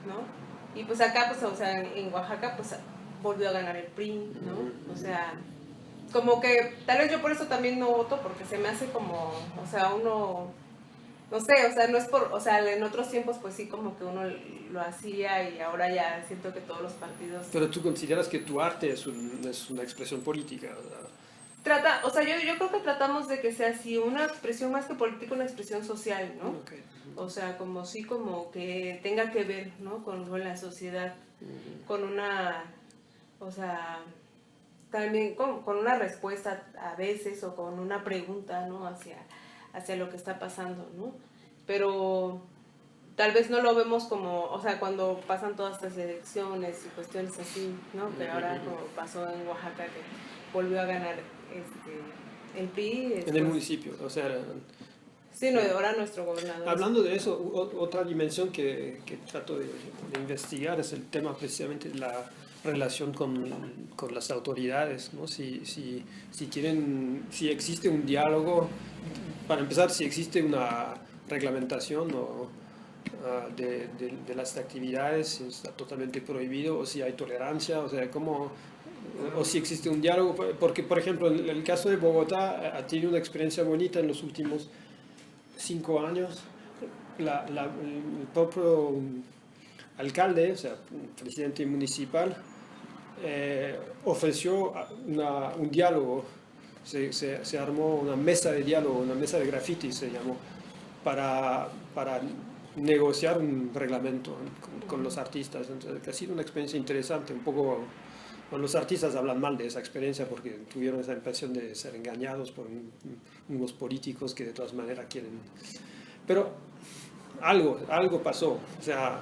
¿no? Y pues acá, pues, o sea, en Oaxaca, pues volvió a ganar el PRI, ¿no? O sea, como que tal vez yo por eso también no voto, porque se me hace como, o sea, uno, no sé, o sea, no es por, o sea, en otros tiempos pues sí como que uno lo hacía y ahora ya siento que todos los partidos... Pero tú consideras que tu arte es una expresión política, ¿verdad? O sea, yo creo que tratamos de que sea así, una expresión más que política, una expresión social, ¿no? Okay. O sea, como sí, como que tenga que ver, ¿no? Con la sociedad, con una, o sea, también con una respuesta a veces o con una pregunta, ¿no? Hacia lo que está pasando, ¿no? Pero tal vez no lo vemos como, o sea, cuando pasan todas estas elecciones y cuestiones así, ¿no? Que ahora como pasó en Oaxaca, que volvió a ganar el PRI. En el municipio, o sea... Sí, no, ahora nuestro gobernador. Hablando de eso, otra dimensión que trato de investigar es el tema precisamente de la relación con las autoridades, ¿no? Si existe un diálogo, para empezar, si existe una reglamentación de las actividades, si está totalmente prohibido, o si hay tolerancia, o sea, o si existe un diálogo, porque, por ejemplo, en el caso de Bogotá ha tenido una experiencia bonita en los últimos 5 años. El propio alcalde, o sea, presidente municipal, ofreció un diálogo, se armó una mesa de diálogo, una mesa de graffiti se llamó, para negociar un reglamento con los artistas. Entonces, ha sido una experiencia interesante, un poco... Bueno, los artistas hablan mal de esa experiencia porque tuvieron esa impresión de ser engañados por unos políticos que de todas maneras quieren... Pero algo pasó, o sea,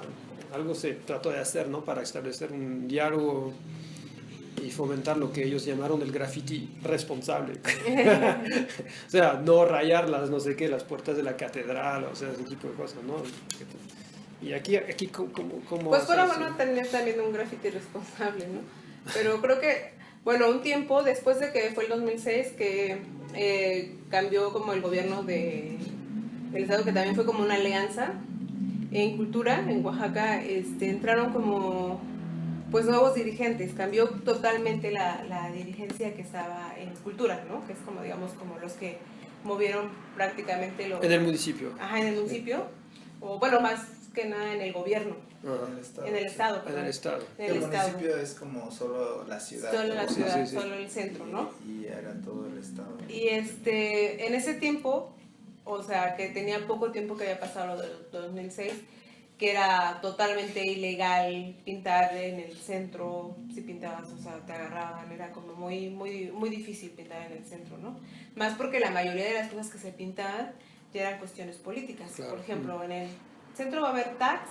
algo se trató de hacer, ¿no? Para establecer un diálogo y fomentar lo que ellos llamaron el graffiti responsable. O sea, no rayar no sé qué, las puertas de la catedral, o sea, ese tipo de cosas, ¿no? Y aquí ¿cómo pues fuera hace bueno eso? tener también un graffiti responsable, ¿no? Pero creo que, bueno, un tiempo después de que fue el 2006 que cambió como el gobierno del estado, que también fue como una alianza en cultura, en Oaxaca, entraron como pues nuevos dirigentes, cambió totalmente la dirigencia que estaba en cultura, ¿no? Que es como, digamos, como los que movieron prácticamente En el municipio. Ajá, en el municipio, o bueno, más que nada en el gobierno. En el estado. En el estado. El municipio es como solo la ciudad. Solo la ciudad, sí. solo el centro, ¿no? Y era todo el estado. Y en ese tiempo, o sea, que tenía poco tiempo que había pasado lo del 2006, que era totalmente ilegal pintar en el centro, si pintabas, o sea, te agarraban, era como muy, muy, muy difícil pintar en el centro, ¿no? Más porque la mayoría de las cosas que se pintaban ya eran cuestiones políticas. Claro. Por ejemplo, en el centro va a haber tags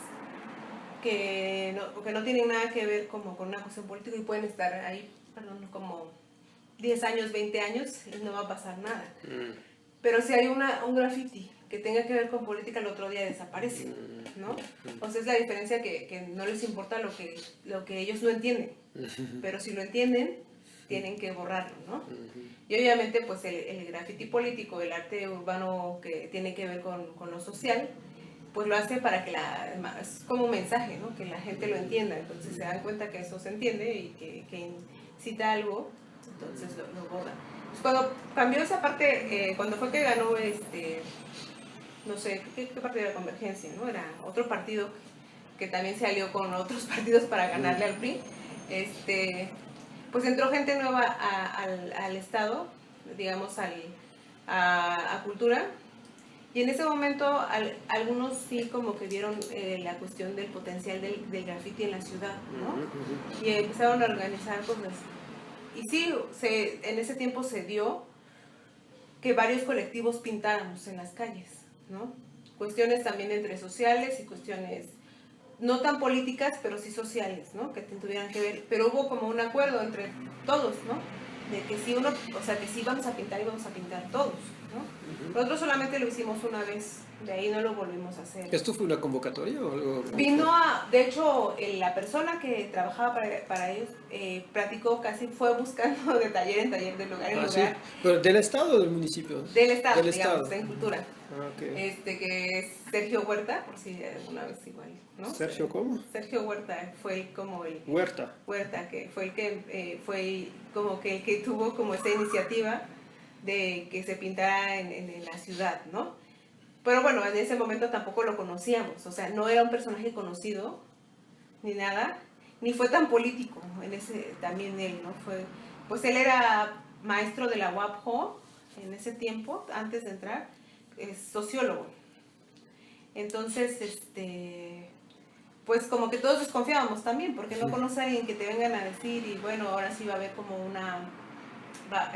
que no tienen nada que ver como con una cuestión política y pueden estar ahí, perdón, como 10 años, 20 años y no va a pasar nada. Pero si hay un graffiti que tenga que ver con política, el otro día desaparece, ¿no? O sea, es la diferencia que no les importa lo que ellos no entienden, pero si lo entienden, tienen que borrarlo, ¿no? Y obviamente, pues el graffiti político, el arte urbano que tiene que ver con lo social, pues lo hace para que es como un mensaje, ¿no? Que la gente lo entienda, entonces se dan cuenta que eso se entiende y que incita algo, entonces lo borran. Pues cuando cambió esa parte, cuando fue que ganó no sé, ¿qué partido era? Convergencia, ¿no? Era otro partido que también se alió con otros partidos para ganarle al PRI. Pues entró gente nueva al Estado digamos, a cultura. Y en ese momento algunos sí como que vieron la cuestión del potencial del graffiti en la ciudad, ¿no? Y empezaron a organizar cosas. Y sí, en ese tiempo se dio que varios colectivos pintáramos en las calles, ¿no? Cuestiones también entre sociales y cuestiones no tan políticas, pero sí sociales, ¿no? Que tuvieran que ver, pero hubo como un acuerdo entre todos, ¿no? De que si uno, o sea, que sí vamos a pintar y vamos a pintar todos, ¿no? Nosotros solamente lo hicimos una vez, de ahí no lo volvimos a hacer. ¿Esto fue una convocatoria o algo? Vino de hecho, la persona que trabajaba para ellos, platicó casi, fue buscando de taller en taller, de lugar en lugar. Sí. ¿Pero del estado o del municipio? Del estado, del digamos, estado. en cultura. Okay. Que es Sergio Huerta, por si alguna vez igual, ¿no? ¿Sergio cómo? Sergio Huerta fue como el... Huerta, que fue el que fue como que el que tuvo como esa iniciativa de que se pintara en la ciudad, ¿no? Pero bueno, en ese momento tampoco lo conocíamos, o sea, no era un personaje conocido, ni nada, ni fue tan político, también él, ¿no? Pues él era maestro de la UAPJO en ese tiempo, antes de entrar, es sociólogo. Entonces, pues como que todos desconfiábamos también, porque no conoce a alguien que te vengan a decir, y bueno, ahora sí va a haber como va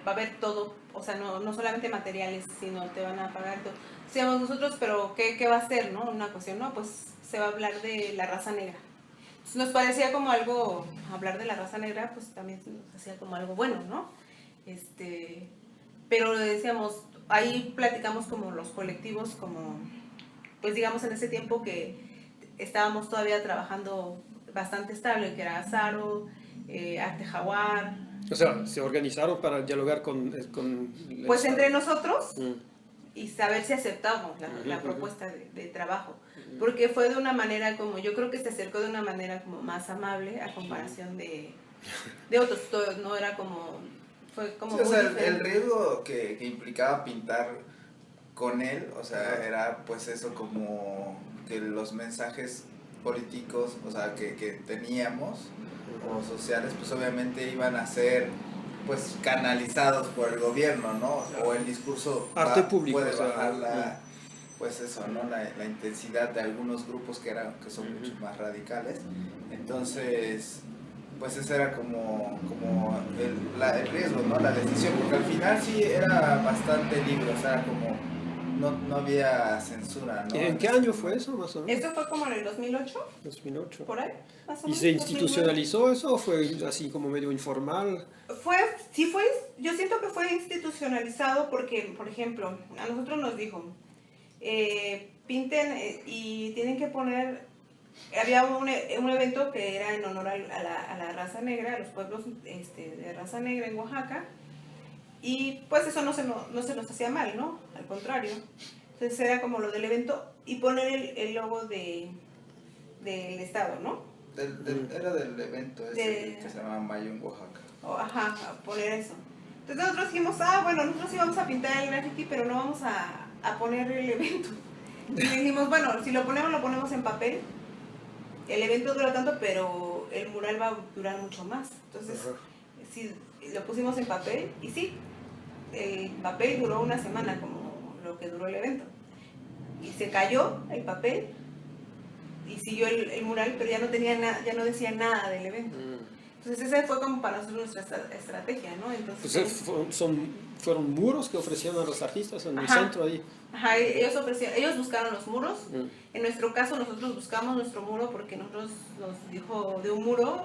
a haber todo, o sea, no solamente materiales, sino te van a pagar todo. Decíamos nosotros, pero ¿qué va a ser, no? Una cuestión, no, pues se va a hablar de la raza negra. Entonces nos parecía como algo, hablar de la raza negra, pues también nos hacía como algo bueno, ¿no? Pero decíamos, ahí platicamos como los colectivos, como, pues digamos en ese tiempo que estábamos todavía trabajando bastante estable, que era Azaro, Arte Jaguar. o sea, se organizaron para dialogar con Pues entre nosotros y saber si aceptamos la propuesta de trabajo. Porque fue de una manera como, yo creo que se acercó de una manera como más amable a comparación de otros. Todo, no era como, fue como sí, o muy sea, diferente. el riesgo que implicaba pintar con él, o sea, era pues eso, como que los mensajes políticos, o sea, que teníamos o sociales, pues obviamente iban a ser pues canalizados por el gobierno, ¿no? O el discurso arte público, puede o sea, bajar pues eso, ¿no? La intensidad de algunos grupos que son mucho más radicales. Entonces, pues ese era como el riesgo, ¿no? La decisión, porque al final sí era bastante libre, o sea, como no había censura, ¿no? ¿En qué año fue eso, más o menos? Esto fue como en el 2008, 2008. por ahí, más o ¿Y menos. se institucionalizó eso o fue así como medio informal? Yo siento que fue institucionalizado porque, por ejemplo, a nosotros nos dijo, pinten y tienen que poner, había un evento que era en honor a la raza negra, a los pueblos de raza negra en Oaxaca, y pues eso no se nos hacía mal, ¿no? Al contrario. Entonces era como lo del evento y poner el logo del estado, ¿no? Era del evento ese que se llama Mayo en Oaxaca. Ajá, poner eso. Entonces nosotros dijimos, bueno, nosotros sí vamos a pintar el graffiti, pero no vamos a poner el evento. Y dijimos, bueno, si lo ponemos en papel. El evento dura tanto, pero el mural va a durar mucho más. Entonces, sí, lo pusimos en papel y sí, el papel duró una semana como lo que duró el evento. Y se cayó el papel y siguió el mural, pero ya no tenía ya no decía nada del evento. Entonces esa fue como para nosotros nuestra estrategia, ¿no? Entonces, pues fueron muros que ofrecían a los artistas en el centro ahí. Ajá, ellos buscaron los muros. En nuestro caso nosotros buscamos nuestro muro porque nosotros nos dijo de un muro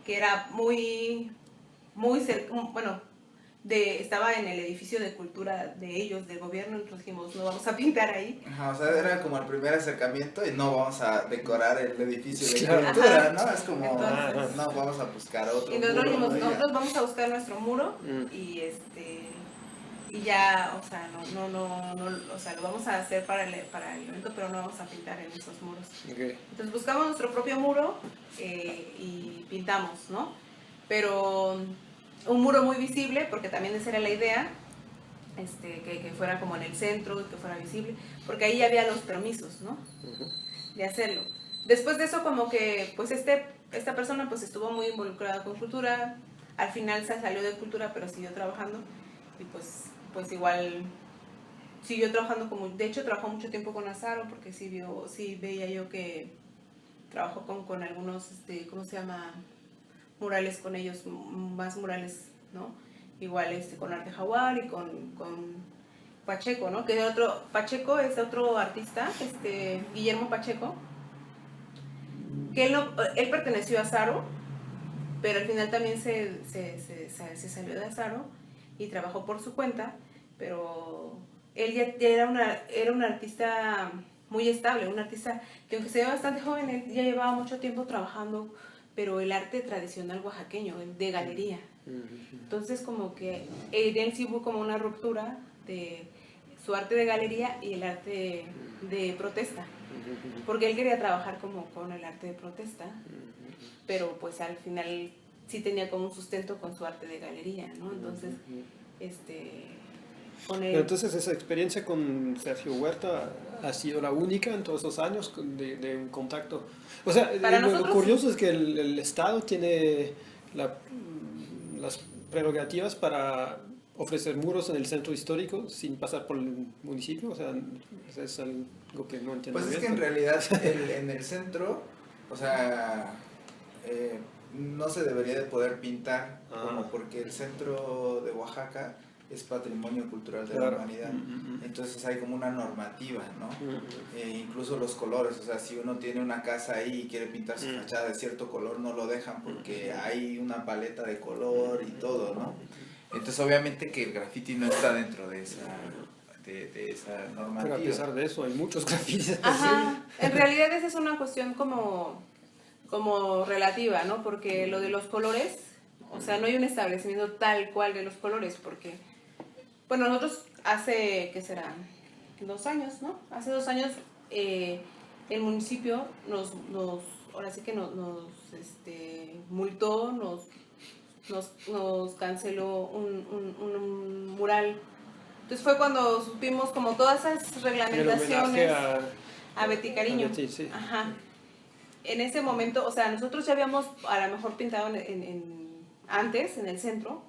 que era muy cerca, bueno, estaba en el edificio de cultura de ellos, del gobierno, entonces dijimos, no vamos a pintar ahí. Ajá, o sea, era como el primer acercamiento y no vamos a decorar el edificio de claro. cultura, ¿no? Es como, entonces, no, vamos a buscar otro y nosotros muro, dijimos, ¿no? nosotros vamos a buscar nuestro muro y ya, o sea, o sea, lo vamos a hacer para el evento, pero no vamos a pintar en esos muros. Okay. Entonces buscamos nuestro propio muro y pintamos, ¿no? Pero un muro muy visible, porque también esa era la idea, que fuera como en el centro, que fuera visible, porque ahí ya había los permisos, ¿no? De hacerlo. Después de eso, como que, pues esta persona pues estuvo muy involucrada con cultura, al final se salió de cultura, pero siguió trabajando. y pues igual siguió trabajando de hecho trabajó mucho tiempo con Azaro, porque sí veía yo que trabajó con algunos, ¿cómo se llama? Murales con ellos, más murales, ¿no? Igual con Arte Jaguar y con Pacheco, ¿no? Pacheco es otro artista, Guillermo Pacheco, que él perteneció a Azaro, pero al final también se salió de Azaro y trabajó por su cuenta, pero él ya era un artista muy estable, un artista que aunque se ve bastante joven, él ya llevaba mucho tiempo trabajando, pero el arte tradicional oaxaqueño, de galería. Entonces como que él sí hubo como una ruptura de su arte de galería y el arte de protesta, porque él quería trabajar como con el arte de protesta, pero pues al final sí tenía como un sustento con su arte de galería, ¿no? Entonces, con él... Entonces esa experiencia con Sergio Huerta ha sido la única en todos esos años de un contacto. O sea, lo curioso es que el Estado tiene las prerrogativas para ofrecer muros en el centro histórico sin pasar por el municipio. O sea, es algo que no entiendo. Pues es que en realidad en el centro, o sea, no se debería de poder pintar, como porque el centro de Oaxaca es patrimonio cultural de la humanidad. Entonces hay como una normativa, ¿no? Incluso los colores, o sea, si uno tiene una casa ahí y quiere pintar su fachada de cierto color, no lo dejan porque hay una paleta de color y todo, ¿no? Entonces obviamente que el graffiti no está dentro de esa normativa. Pero a pesar de eso hay muchos grafitis. Ajá, en realidad esa es una cuestión como relativa, ¿no? Porque lo de los colores, o sea, no hay un establecimiento tal cual de los colores, porque, bueno, nosotros hace, ¿qué será? 2 años, ¿no? Hace 2 años el municipio ahora sí que nos multó, nos canceló un mural. Entonces fue cuando supimos como todas esas reglamentaciones a Betty Cariño. Sí. Ajá. En ese momento, o sea, nosotros ya habíamos a lo mejor pintado antes en el centro,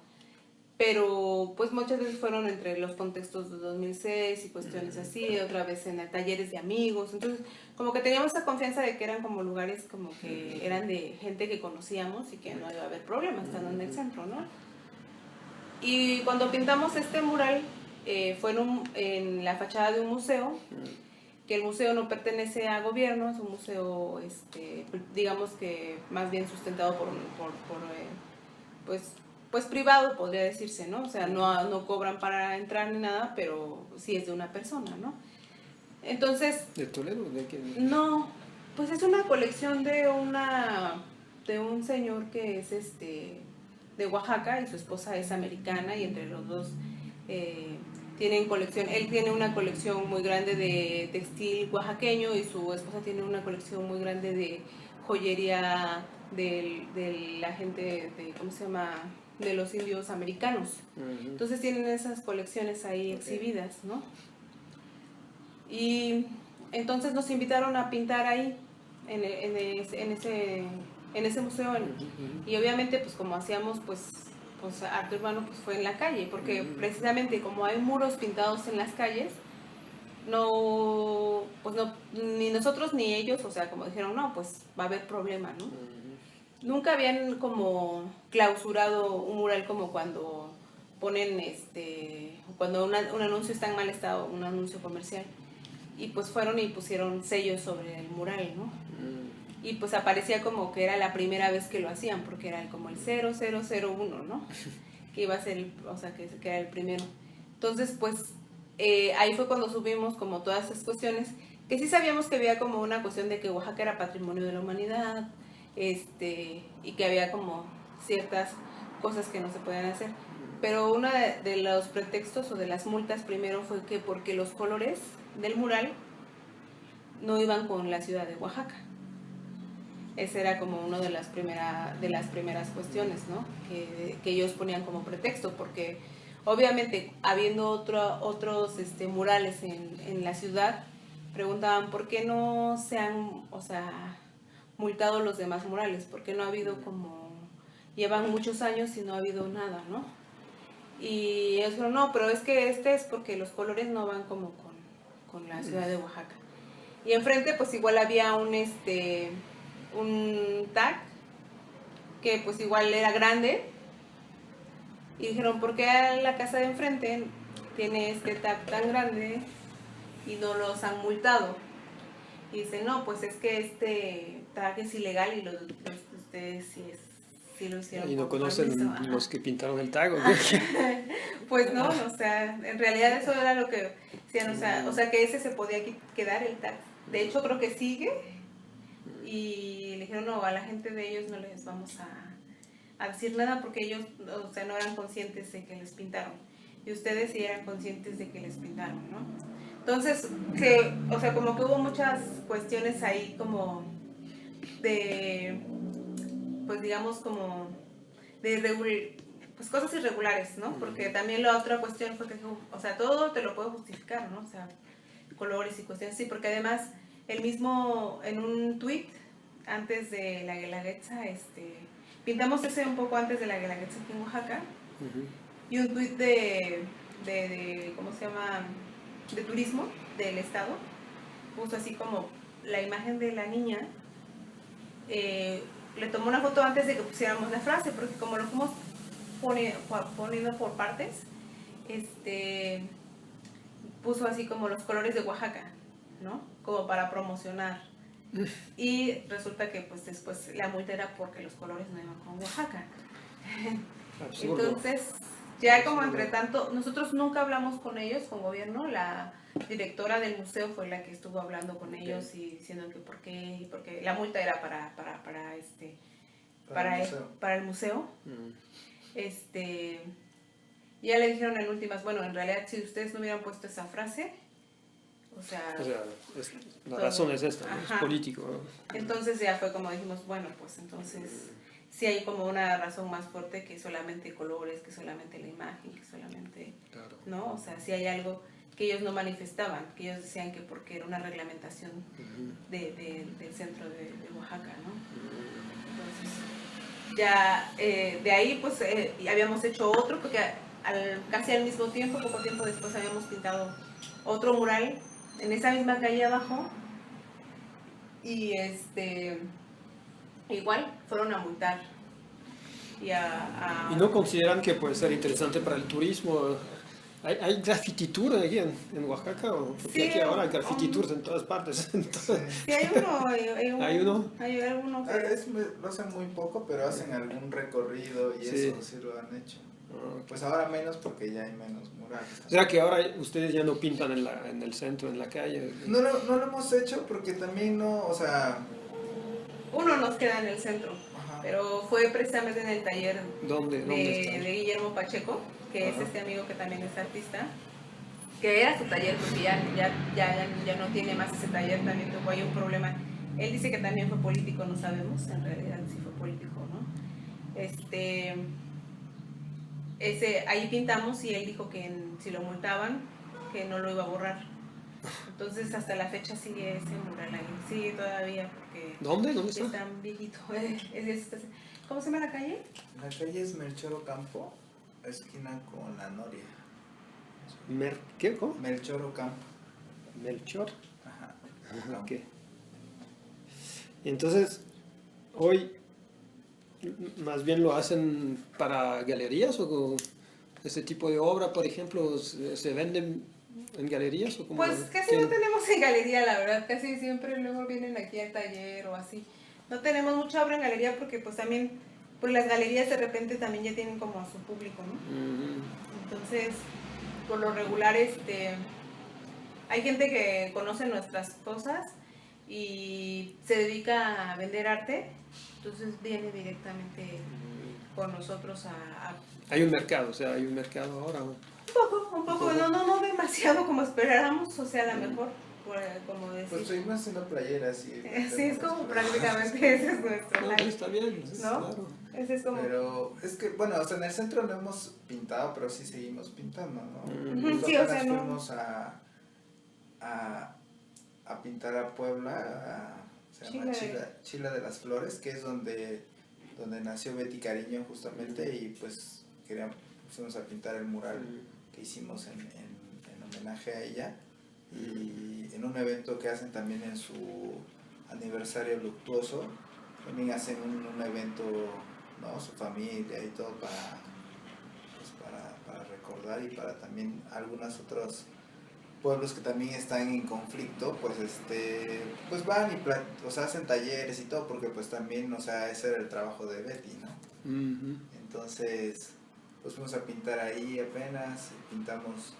pero pues muchas veces fueron entre los contextos de 2006 y cuestiones así, otra vez en talleres de amigos, entonces como que teníamos esa confianza de que eran como lugares como que eran de gente que conocíamos y que no iba a haber problema estando en el centro, ¿no? Y cuando pintamos este mural fue en la fachada de un museo, que el museo no pertenece a gobierno, es un museo, digamos que más bien sustentado por pues privado, podría decirse, ¿no? O sea, no cobran para entrar ni nada, pero sí es de una persona, ¿no? Entonces... ¿De Toledo? ¿De qué? No, pues es una colección de un señor que es de Oaxaca y su esposa es americana y entre los dos tienen colección. Él tiene una colección muy grande de textil oaxaqueño y su esposa tiene una colección muy grande de joyería de la gente ¿cómo se llama? De los indios americanos. Entonces tienen esas colecciones ahí exhibidas, ¿no? Y entonces nos invitaron a pintar ahí en ese museo y obviamente pues como hacíamos pues arte urbano pues fue en la calle, porque precisamente como hay muros pintados en las calles, pues no, ni nosotros ni ellos, o sea, como dijeron, no, pues va a haber problema, ¿no? Nunca habían como clausurado un mural como cuando ponen cuando un anuncio está en mal estado, un anuncio comercial, y pues fueron y pusieron sellos sobre el mural, ¿no? Y pues aparecía como que era la primera vez que lo hacían, porque era como el 0001, ¿no? Que iba a ser, o sea, que era el primero. Entonces, pues, ahí fue cuando subimos como todas esas cuestiones, que sí sabíamos que había como una cuestión de que Oaxaca era patrimonio de la humanidad, y que había como ciertas cosas que no se podían hacer. Pero uno de los pretextos o de las multas primero fue que porque los colores del mural no iban con la ciudad de Oaxaca. Esa era como una de las primeras cuestiones, ¿no? Que ellos ponían como pretexto, porque obviamente habiendo otros murales en la ciudad, preguntaban por qué no se han, o sea, multado los demás murales, porque no ha habido como, llevan muchos años y no ha habido nada, ¿no? Y ellos dijeron, no, pero es que este es porque los colores no van como con la ciudad de Oaxaca. Y enfrente pues igual había un tag que pues igual era grande. Y dijeron, ¿por qué la casa de enfrente tiene este tag tan grande y no los han multado? Y dicen, no, pues es que este tag es ilegal y ustedes sí lo hicieron. Y no por conocen permiso. los que pintaron el tag, ¿o qué? Pues no, o sea, en realidad eso era lo que decían, o sea que ese se podía quedar el tag. De hecho creo que sigue y le dijeron, no, a la gente de ellos no les vamos a decir nada porque ellos, o sea, no eran conscientes de que les pintaron. Y ustedes sí eran conscientes de que les pintaron, ¿no? Entonces, o sea, como que hubo muchas cuestiones ahí como de, pues digamos como pues cosas irregulares, ¿no? Porque también la otra cuestión fue que, o sea, todo te lo puedo justificar, ¿no? O sea, colores y cuestiones así, porque además el mismo, en un tweet antes de la Guelaguetza, pintamos ese un poco antes de la Guelaguetza aquí en Oaxaca, y un tweet de ¿cómo se llama? De turismo del estado, puso así como la imagen de la niña, le tomó una foto antes de que pusiéramos la frase, porque como lo fuimos poniendo por partes, puso así como los colores de Oaxaca, ¿no? Como para promocionar. Y resulta que pues después la multa era porque los colores no iban con Oaxaca. Absurdo. Entonces, ya como entre tanto, nosotros nunca hablamos con ellos, con gobierno, la directora del museo fue la que estuvo hablando con ellos y diciendo que por qué, y porque la multa era para el museo. Y ya le dijeron en últimas, bueno, en realidad si ustedes no hubieran puesto esa frase, o sea la razón es esta, ¿no? Es político, ¿no? Entonces ya fue como dijimos, bueno, pues entonces sí hay como una razón más fuerte que solamente colores, que solamente la imagen, que solamente, claro. ¿no? O sea, sí hay algo que ellos no manifestaban, que ellos decían que porque era una reglamentación del centro de Oaxaca, ¿no? Entonces, ya de ahí pues habíamos hecho otro, porque casi al mismo tiempo, poco tiempo después habíamos pintado otro mural en esa misma calle abajo y igual fueron a multar ¿Y no consideran que puede ser interesante para el turismo? ¿Hay graffiti-tour aquí en Oaxaca? Porque sí, aquí ahora hay graffiti-tours en todas partes. Sí, hay uno. ¿Hay uno? Hay alguno. Lo hacen muy poco, pero hacen algún recorrido y eso sí lo han hecho. Pues ahora menos porque ya hay menos murales. O sea que ahora ustedes ya no pintan en el centro, en la calle. No lo hemos hecho porque también no, o sea... Uno nos queda en el centro, pero fue precisamente en el taller de Guillermo Pacheco, que es este amigo que también es artista, que era su taller porque ya no tiene más ese taller, también tuvo ahí un problema. Él dice que también fue político, no sabemos en realidad si fue político o no. Ahí pintamos y él dijo que si lo multaban, que no lo iba a borrar. Entonces hasta la fecha sigue ese mural ahí, sigue todavía porque... ¿Dónde está? Es tan viejito. ¿Cómo se llama la calle? La calle es Melchor Ocampo, esquina con la Noria. ¿Qué? ¿Cómo? Melchor Ocampo. ¿Melchor? Ajá. Ok. Y entonces, hoy más bien lo hacen para galerías o con ese tipo de obra, por ejemplo, se venden en galerías o como... Pues casi no tenemos en galería, la verdad, casi siempre luego vienen aquí al taller o así. No tenemos mucha obra en galería porque pues también, pues las galerías de repente también ya tienen como a su público, ¿no? Entonces, por lo regular, hay gente que conoce nuestras cosas y se dedica a vender arte, entonces viene directamente con nosotros a... Hay un mercado, o sea, hay un mercado ahora, ¿no? Un poco, no demasiado como esperáramos, o sea, a lo mejor, como decir. Pues estuvimos haciendo playeras y... Sí, es como prácticamente ese es nuestro no, está bien, ¿no? Claro. Ese es como... Pero es que, bueno, o sea, en el centro no hemos pintado, pero sí seguimos pintando, ¿no? Sí, o sea, no. Fuimos a pintar a Puebla, se llama Chila de las Flores, que es donde nació Betty Cariño justamente, y pues pusimos a pintar el mural que hicimos en homenaje a ella, y en un evento que hacen también en su aniversario luctuoso, también hacen un evento, ¿no? Su familia y todo para recordar, y para también algunos otros pueblos que también están en conflicto, pues pues van y o sea, hacen talleres y todo, porque pues también, o sea, ese era el trabajo de Betty, ¿no? Entonces, pues fuimos a pintar ahí apenas, pintamos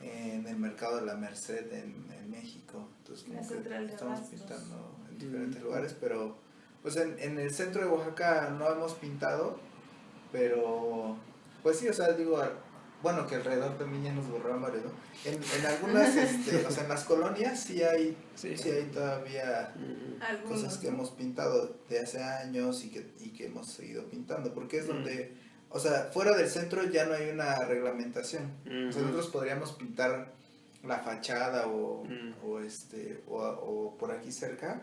en el mercado de la Merced en México, entonces como que estamos pintando en diferentes lugares, pero pues en el centro de Oaxaca no hemos pintado, pero pues sí, o sea, digo, bueno, que alrededor también ya nos borraron varios, ¿no? En algunas, o sea, en las colonias sí hay todavía cosas que hemos pintado de hace años y que hemos seguido pintando, porque es donde, o sea, fuera del centro ya no hay una reglamentación. O sea, nosotros podríamos pintar la fachada o por aquí cerca,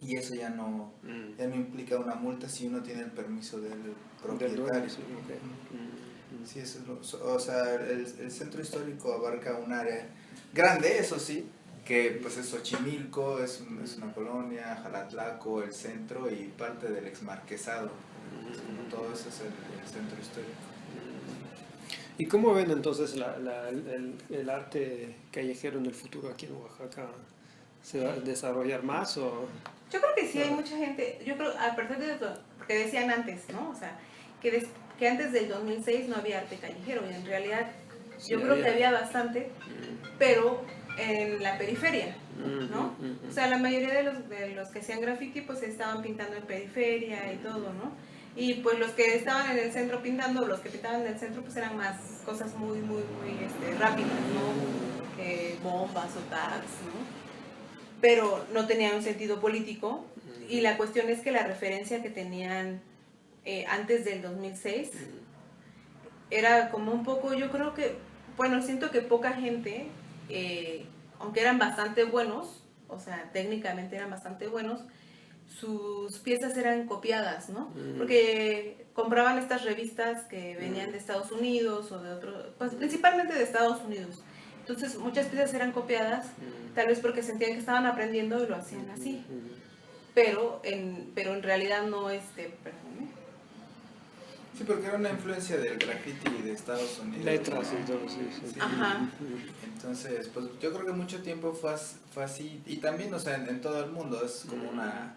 y eso ya no implica una multa si uno tiene el permiso del propietario. Sí, eso es o sea, el centro histórico abarca un área grande, eso sí, que pues es Xochimilco, es una colonia, Jalatlaco, el centro y parte del exmarquesado. Todo eso es el centro histórico. ¿Y cómo ven entonces el arte callejero en el futuro aquí en Oaxaca? ¿Se va a desarrollar más o...? Yo creo que sí, hay mucha gente, yo creo, a partir de lo que decían antes, ¿no? O sea, que antes del 2006 no había arte callejero, y en realidad yo creo que había bastante, pero en la periferia, ¿no? O sea, la mayoría de los que hacían graffiti pues estaban pintando en periferia y todo, ¿no? Y pues los que estaban en el centro pintando, los que pintaban en el centro pues eran más cosas muy rápidas, ¿no? Bombas o tags, ¿no? Pero no tenían un sentido político, y la cuestión es que la referencia que tenían antes del 2006 era como un poco, yo creo que, bueno, siento que poca gente, aunque eran bastante buenos, o sea, técnicamente eran bastante buenos, sus piezas eran copiadas, ¿no? Porque compraban estas revistas que venían de Estados Unidos o de otros, pues principalmente de Estados Unidos. Entonces muchas piezas eran copiadas, tal vez porque sentían que estaban aprendiendo y lo hacían así. Pero en realidad no perdón. Sí, porque era una influencia del graffiti de Estados Unidos. Letras y todo, sí. Ajá. Entonces, pues yo creo que mucho tiempo fue así, y también, o sea, en todo el mundo es como una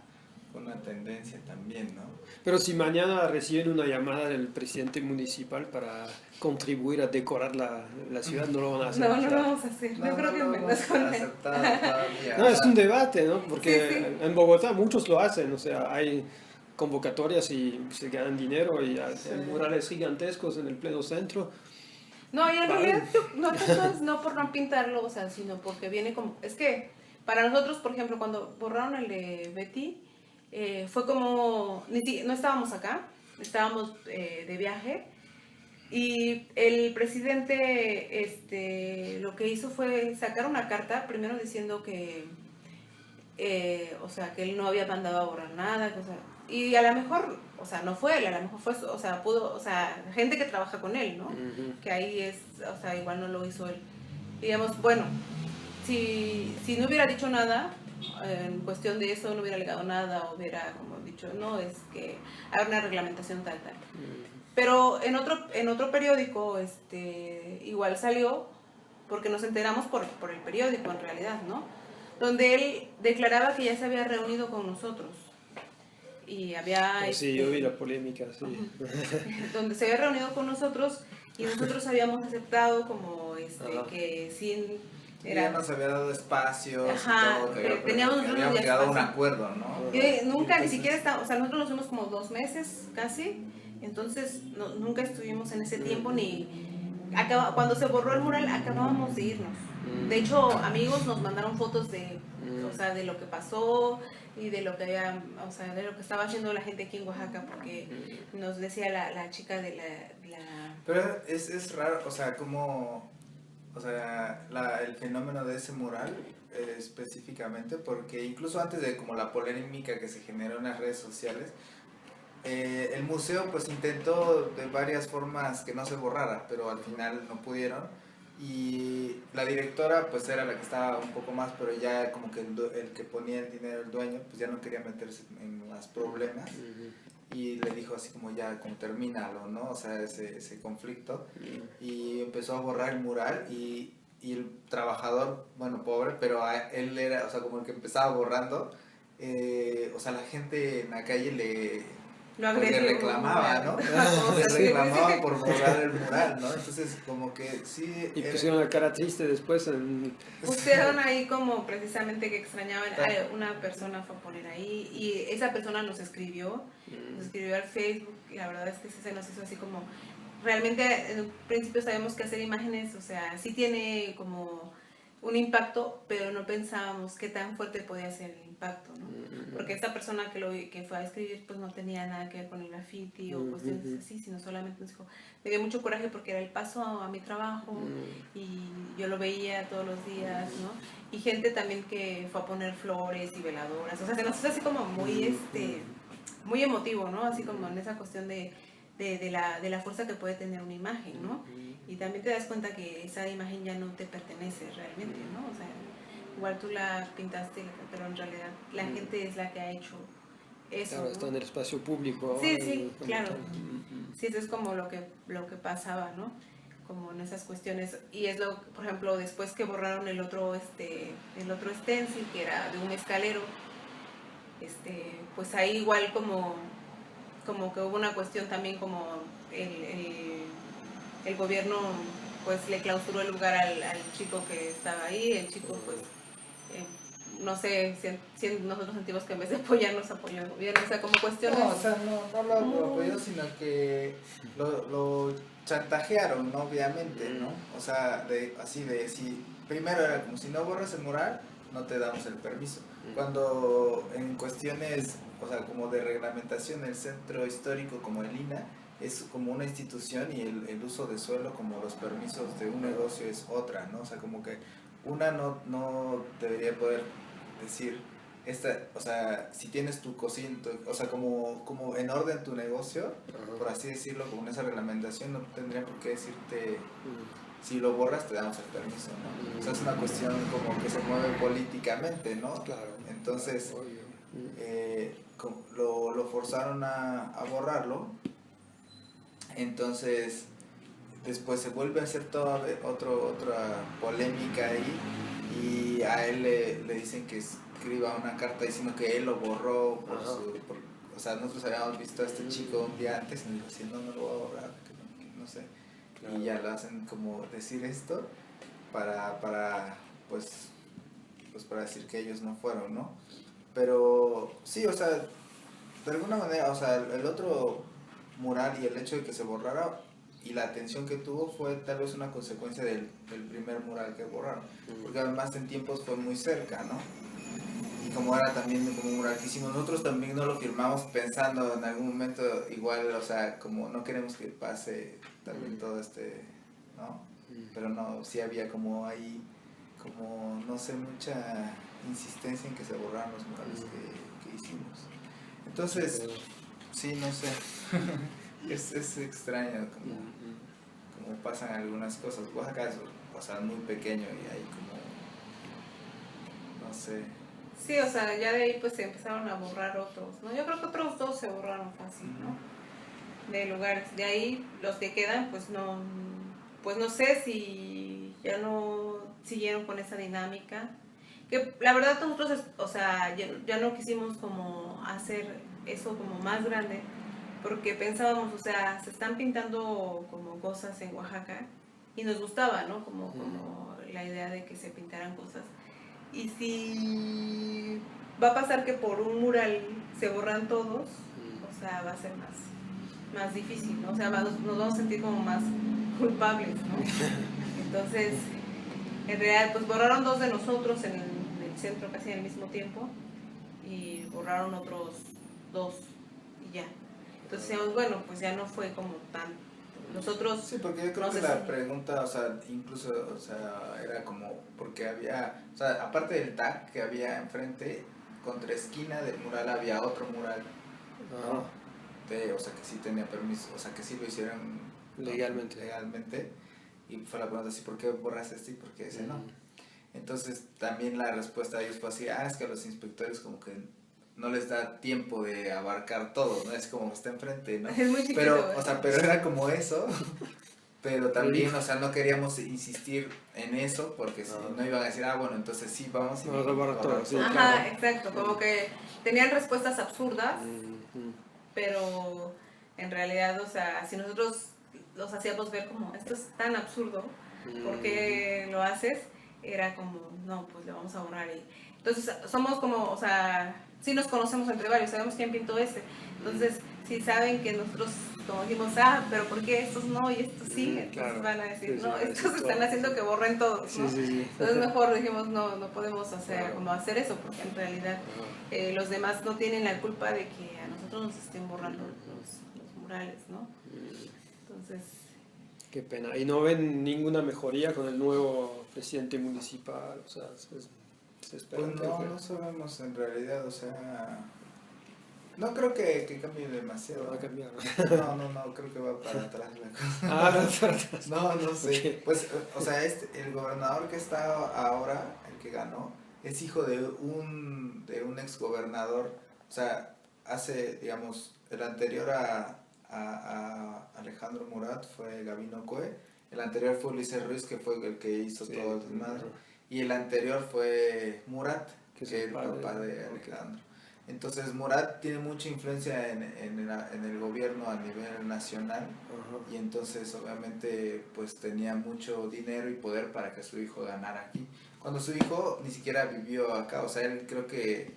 tendencia también, ¿no? Pero si mañana reciben una llamada del presidente municipal para contribuir a decorar la ciudad, no lo van a hacer. No lo vamos a hacer. Yo creo que menos con él. No, es un debate, ¿no? Porque en Bogotá muchos lo hacen, o sea, hay convocatorias y se ganan dinero y hay murales gigantescos en el pleno centro. No, y en realidad no por no pintarlo, o sea, sino porque viene como... Es que para nosotros, por ejemplo, cuando borraron el de Betty, fue como... No estábamos acá, estábamos de viaje, y el presidente lo que hizo fue sacar una carta, primero diciendo que... o sea, que él no había mandado a borrar nada, o sea, y a lo mejor, o sea, no fue él, a lo mejor fue, o sea, gente que trabaja con él, ¿no? Que ahí o sea, igual no lo hizo él. Y digamos, bueno, si no hubiera dicho nada, en cuestión de eso, no hubiera alegado nada, o hubiera como dicho, no, es que hay una reglamentación tal. Pero en otro periódico, igual salió, porque nos enteramos por el periódico en realidad, ¿no? Donde él declaraba que ya se había reunido con nosotros. Y había... Sí, yo vi la polémica, sí. Donde se había reunido con nosotros, y nosotros habíamos aceptado como que sin... Ya nos había dado espacios, ajá, y todo, teníamos habíamos llegado a un acuerdo, ¿no? Y nunca, ni siquiera estábamos, o sea, nosotros nos fuimos como 2 meses casi, entonces nunca estuvimos en ese tiempo, cuando se borró el mural acabábamos de irnos. De hecho, amigos nos mandaron fotos de lo que pasó y de lo que había, o sea, de lo que estaba haciendo la gente aquí en Oaxaca, porque nos decía la chica de la... Pero es raro, o sea, como, o sea, el fenómeno de ese mural específicamente, porque incluso antes de como la polémica que se generó en las redes sociales, el museo pues intentó de varias formas que no se borrara, pero al final no pudieron. Y la directora pues era la que estaba un poco más, pero ya como que el que ponía el dinero, el dueño, pues ya no quería meterse en más problemas. Y le dijo así como ya, como termínalo, ¿no? O sea, ese conflicto. Y empezó a borrar el mural y el trabajador, bueno, pobre, pero él era, o sea, como el que empezaba borrando, o sea, la gente en la calle Lo pues le agredió, reclamaba, ¿no? Le reclamaba por borrar el mural, ¿no? Entonces, como que sí. Y pusieron la cara triste después en... Pusieron ahí como precisamente que extrañaban, una persona fue a poner ahí y esa persona nos escribió al Facebook y la verdad es que se nos hizo así como, realmente en un principio sabemos que hacer imágenes, o sea, sí tiene como un impacto, pero no pensábamos qué tan fuerte podía ser el impacto, ¿no? Porque esta persona que fue a escribir pues no tenía nada que ver con el graffiti o cuestiones así, sino solamente nos dijo, me dio mucho coraje porque era el paso a mi trabajo y yo lo veía todos los días, ¿no? Y gente también que fue a poner flores y veladoras, o sea, se nos hizo así como muy, muy emotivo, ¿no? Así como en esa cuestión de la fuerza que puede tener una imagen, ¿no? Y también te das cuenta que esa imagen ya no te pertenece realmente, ¿no? O sea, igual tú la pintaste, pero en realidad la gente es la que ha hecho eso, Claro, ¿no? está en el espacio público. Sí, sí, claro. Tal. Sí, eso es como lo que pasaba, ¿no? Como en esas cuestiones. Y es lo, por ejemplo, después que borraron el otro stencil, que era de un escalero, pues ahí igual como que hubo una cuestión también como el gobierno pues le clausuró el lugar al chico que estaba ahí, el chico pues no sé si nosotros sentimos que en vez de apoyarnos apoyó el gobierno, o sea, como cuestiones... No, o sea, no lo apoyó, sino que lo chantajearon, ¿no? Obviamente, ¿no? O sea, así de, si primero era como si no borras el mural, no te damos el permiso. Cuando en cuestiones, o sea, como de reglamentación, el centro histórico como el INAH es como una institución y el uso de suelo como los permisos de un negocio es otra, ¿no? O sea, como que una no debería poder decir, o sea, si tienes tu cocina, o sea, como en orden tu negocio, por así decirlo, con esa reglamentación, no tendría por qué decirte, si lo borras te damos el permiso, ¿no? O sea, es una cuestión como que se mueve políticamente, ¿no? Claro. Entonces, lo forzaron a borrarlo, entonces después se vuelve a hacer toda otra polémica ahí y a él le dicen que escriba una carta diciendo que él lo borró o sea, nosotros habíamos visto a este chico un día antes y nos dijo así, no lo voy a borrar, que no sé. Claro. Y ya lo hacen como decir esto para pues para decir que ellos no fueron, ¿no? Pero sí, o sea, de alguna manera, o sea, el otro mural y el hecho de que se borrara y la atención que tuvo fue tal vez una consecuencia del primer mural que borraron, porque además en tiempos fue muy cerca, ¿no? Y como era también como un mural que hicimos, nosotros también no lo firmamos pensando en algún momento igual, o sea, como no queremos que pase también todo ¿no? Pero no, sí había como ahí, como, no sé, mucha insistencia en que se borraran los murales que hicimos. Entonces, sí, no sé, es extraño como pasan algunas cosas. Oaxaca es, o sea, muy pequeño y hay como, no sé. Sí, o sea, ya de ahí pues se empezaron a borrar otros, ¿no? Yo creo que otros dos se borraron fácil, ¿no? De lugares. De ahí los que quedan pues no sé si ya no siguieron con esa dinámica. Que la verdad nosotros, o sea, ya no quisimos como hacer eso como más grande, porque pensábamos, o sea, se están pintando como cosas en Oaxaca y nos gustaba, ¿no? Como la idea de que se pintaran cosas. Y si va a pasar que por un mural se borran todos, o sea, va a ser más difícil, ¿no? O sea, nos vamos a sentir como más culpables, ¿no? Entonces, en realidad, pues borraron dos de nosotros en el centro casi al mismo tiempo y borraron otros dos y ya. Entonces, bueno, pues ya no fue como tan... Nosotros... Sí, porque yo creo que la pregunta, o sea, incluso, o sea, era como, porque había, o sea, aparte del tag que había enfrente, contra esquina del mural había otro mural, ¿no? o sea, que sí tenía permiso, o sea, que sí lo hicieron legalmente. Y fue la pregunta así, ¿por qué borras esto y por qué ese no? Entonces también la respuesta de ellos fue así, es que a los inspectores como que no les da tiempo de abarcar todo, ¿no? Es como está enfrente, ¿no? Es muy chiquito. Pero, o sea, pero era como eso, pero también, o sea, no queríamos insistir en eso porque si no iban a decir, bueno, entonces sí, vamos y borrar todo. Sí, Ajá, claro. exacto, como que tenían respuestas absurdas, pero en realidad, o sea, si nosotros los hacíamos ver como, esto es tan absurdo, ¿por qué lo haces? Era como, no, pues le vamos a borrar. Y entonces somos como, o sea, sí nos conocemos entre varios, sabemos quién pintó ese. Entonces, si saben que nosotros, como dijimos, pero ¿por qué estos no y estos sí? Entonces claro. van a decir, Sí, no, sí, estos están todo. haciendo que borren todos, ¿no? Sí. Entonces mejor dijimos, no podemos hacer, Claro. como hacer eso, porque en realidad los demás no tienen la culpa de que a nosotros nos estén borrando los murales, ¿no? Entonces... Qué pena. ¿Y no ven ninguna mejoría con el nuevo presidente municipal? O sea, se espera. Pues no sabemos en realidad, o sea, no creo que cambie demasiado. Va a cambiar. No, creo que va para atrás la cosa. Para atrás. No sé. Okay. Pues, o sea, el gobernador que está ahora, el que ganó, es hijo de un ex gobernador, o sea, digamos, el anterior a Alejandro Murat fue Gabino Cue, el anterior fue Ulises Ruiz, que fue el que hizo todo el desmadre, y el anterior fue Murat, que es el papá de Alejandro. Entonces Murat tiene mucha influencia en el gobierno a nivel nacional, y entonces obviamente pues tenía mucho dinero y poder para que su hijo ganara aquí. Cuando su hijo ni siquiera vivió acá, o sea, él creo que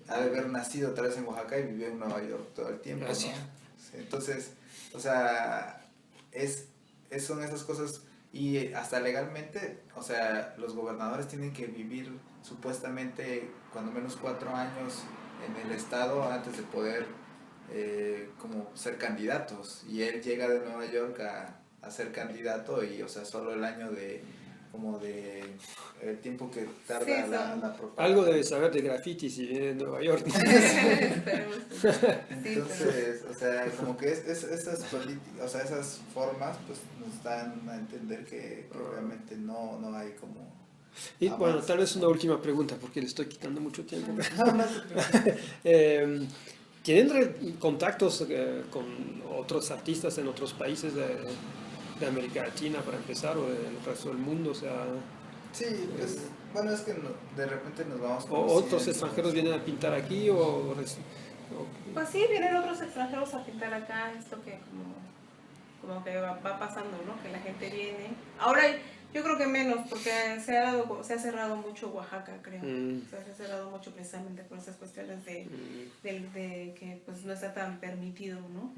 ha de haber nacido otra vez en Oaxaca y vivió en Nueva York todo el tiempo, ¿no? Sí, entonces, o sea, son esas cosas, y hasta legalmente, o sea, los gobernadores tienen que vivir supuestamente cuando menos 4 años en el estado antes de poder como ser candidatos, y él llega de Nueva York a ser candidato, y o sea, solo el año de el tiempo que tarda la propaganda. Algo debe saber de graffiti si viene de Nueva York. Entonces, o sea, como que esas políticas, o sea, esas formas, pues nos dan a entender que obviamente no hay como... Y bueno, tal vez una última pregunta, porque le estoy quitando mucho tiempo. ¿Tienen contactos con otros artistas en otros países de América Latina, para empezar, o del resto del mundo? O sea, sí, pues, bueno, es que de repente nos vamos... ¿O otros extranjeros vienen a pintar aquí? Pues sí, vienen otros extranjeros a pintar acá, esto que como que va pasando, ¿no? Que la gente viene. Ahora yo creo que menos, porque se ha cerrado mucho Oaxaca, creo. O sea, se ha cerrado mucho precisamente por esas cuestiones de que pues no está tan permitido, ¿no?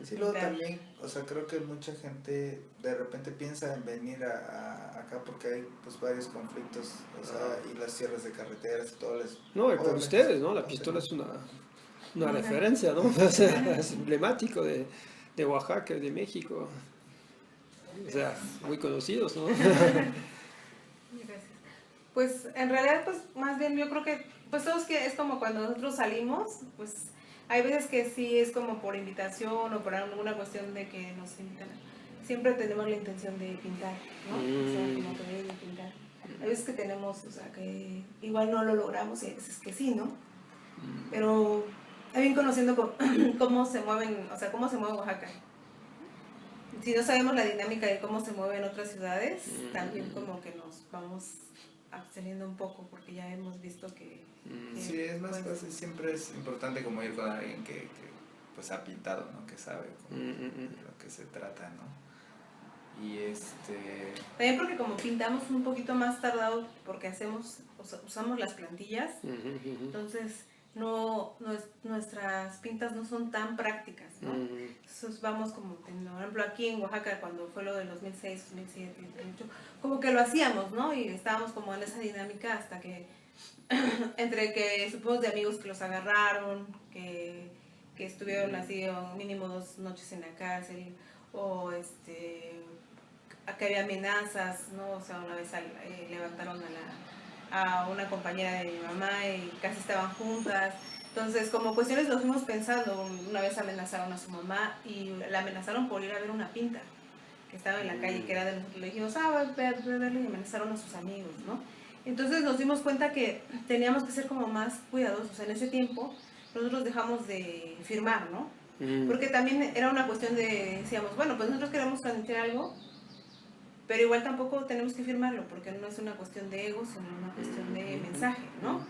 Sí, luego también, o sea, creo que mucha gente de repente piensa en venir acá porque hay pues varios conflictos, o sea, y las cierres de carreteras y todo eso. No, y por ustedes, ¿no? La pistola es una referencia, ¿no? O sea, es emblemático de Oaxaca, de México. O sea, muy conocidos, ¿no? Gracias. Pues en realidad, pues más bien yo creo que, pues todos que es como cuando nosotros salimos, pues hay veces que sí es como por invitación o por alguna cuestión de que nos invitan. Siempre tenemos la intención de pintar, ¿no? O sea, como que de pintar. Hay veces que tenemos, o sea, que igual no lo logramos y hay veces que sí, ¿no? Pero también conociendo cómo se mueven, o sea, cómo se mueve Oaxaca. Si no sabemos la dinámica de cómo se mueven otras ciudades, también como que nos vamos absteniendo un poco, porque ya hemos visto que sí, es más fácil, siempre es importante como ir con alguien que pues ha pintado, ¿no? Que sabe de lo que se trata, ¿no? Y también porque como pintamos un poquito más tardado, porque usamos las plantillas, entonces nuestras pintas no son tan prácticas, ¿no? Entonces vamos como, por ejemplo, aquí en Oaxaca, cuando fue lo del 2006, 2007, 2008, como que lo hacíamos, ¿no? Y estábamos como en esa dinámica hasta que, entre que supimos de amigos que los agarraron, que estuvieron así o mínimo 2 noches en la cárcel, o que había amenazas, ¿no? O sea, una vez levantaron a una compañera de mi mamá y casi estaban juntas. Entonces, como cuestiones lo fuimos pensando. Una vez amenazaron a su mamá y la amenazaron por ir a ver una pinta que estaba en la calle, que era de nosotros. Le dijimos, ve a verle, y amenazaron a sus amigos, ¿no? Entonces nos dimos cuenta que teníamos que ser como más cuidadosos. En ese tiempo nosotros dejamos de firmar, ¿no? Porque también era una cuestión de, decíamos, bueno, pues nosotros queremos transmitir algo, pero igual tampoco tenemos que firmarlo, porque no es una cuestión de ego, sino una cuestión de mensaje, ¿no?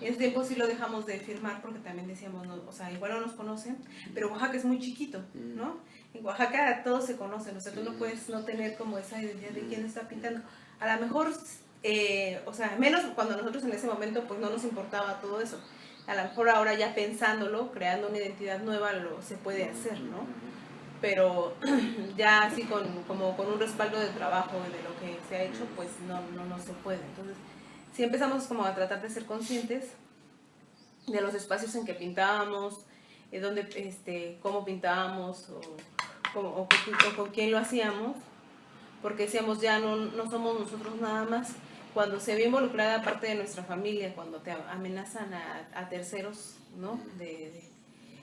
En ese tiempo sí lo dejamos de firmar porque también decíamos, no, o sea, igual no nos conocen, pero Oaxaca es muy chiquito, ¿no? En Oaxaca todos se conocen, o sea, tú no puedes no tener como esa identidad de quién está pintando. A lo mejor, o sea, menos cuando nosotros en ese momento pues no nos importaba todo eso. A lo mejor ahora ya pensándolo, creando una identidad nueva, se puede hacer, ¿no? Pero ya así como con un respaldo de trabajo de lo que se ha hecho, pues no se puede. Entonces, sí empezamos como a tratar de ser conscientes de los espacios en que pintábamos, cómo pintábamos o con quién lo hacíamos, porque decíamos ya no somos nosotros nada más. Cuando se ve involucrada parte de nuestra familia, cuando te amenazan a terceros, ¿no?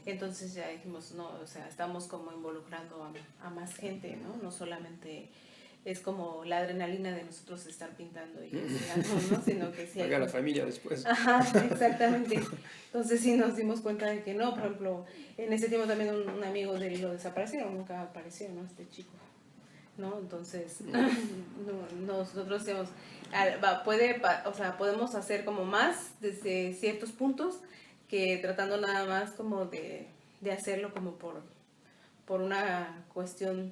Entonces ya dijimos, no, o sea, estamos como involucrando a más gente, ¿no? No solamente es como la adrenalina de nosotros estar pintando y algo, ¿no? Sino que sí hay... Haga la familia después. Ajá, exactamente. Entonces sí nos dimos cuenta de que no, por ejemplo, en ese tiempo también un amigo de él lo desaparecieron, nunca apareció, ¿no? Este chico, ¿no? Entonces, nosotros decíamos, o sea, podemos hacer como más desde ciertos puntos que tratando nada más como de hacerlo como por una cuestión,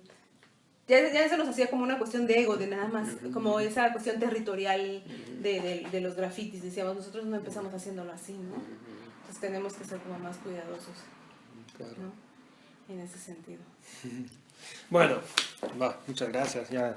ya se nos hacía como una cuestión de ego, de nada más, como esa cuestión territorial de los grafitis, decíamos, nosotros no empezamos haciéndolo así, ¿no? Entonces tenemos que ser como más cuidadosos, Claro. ¿no? En ese sentido. Bueno, muchas gracias. Ya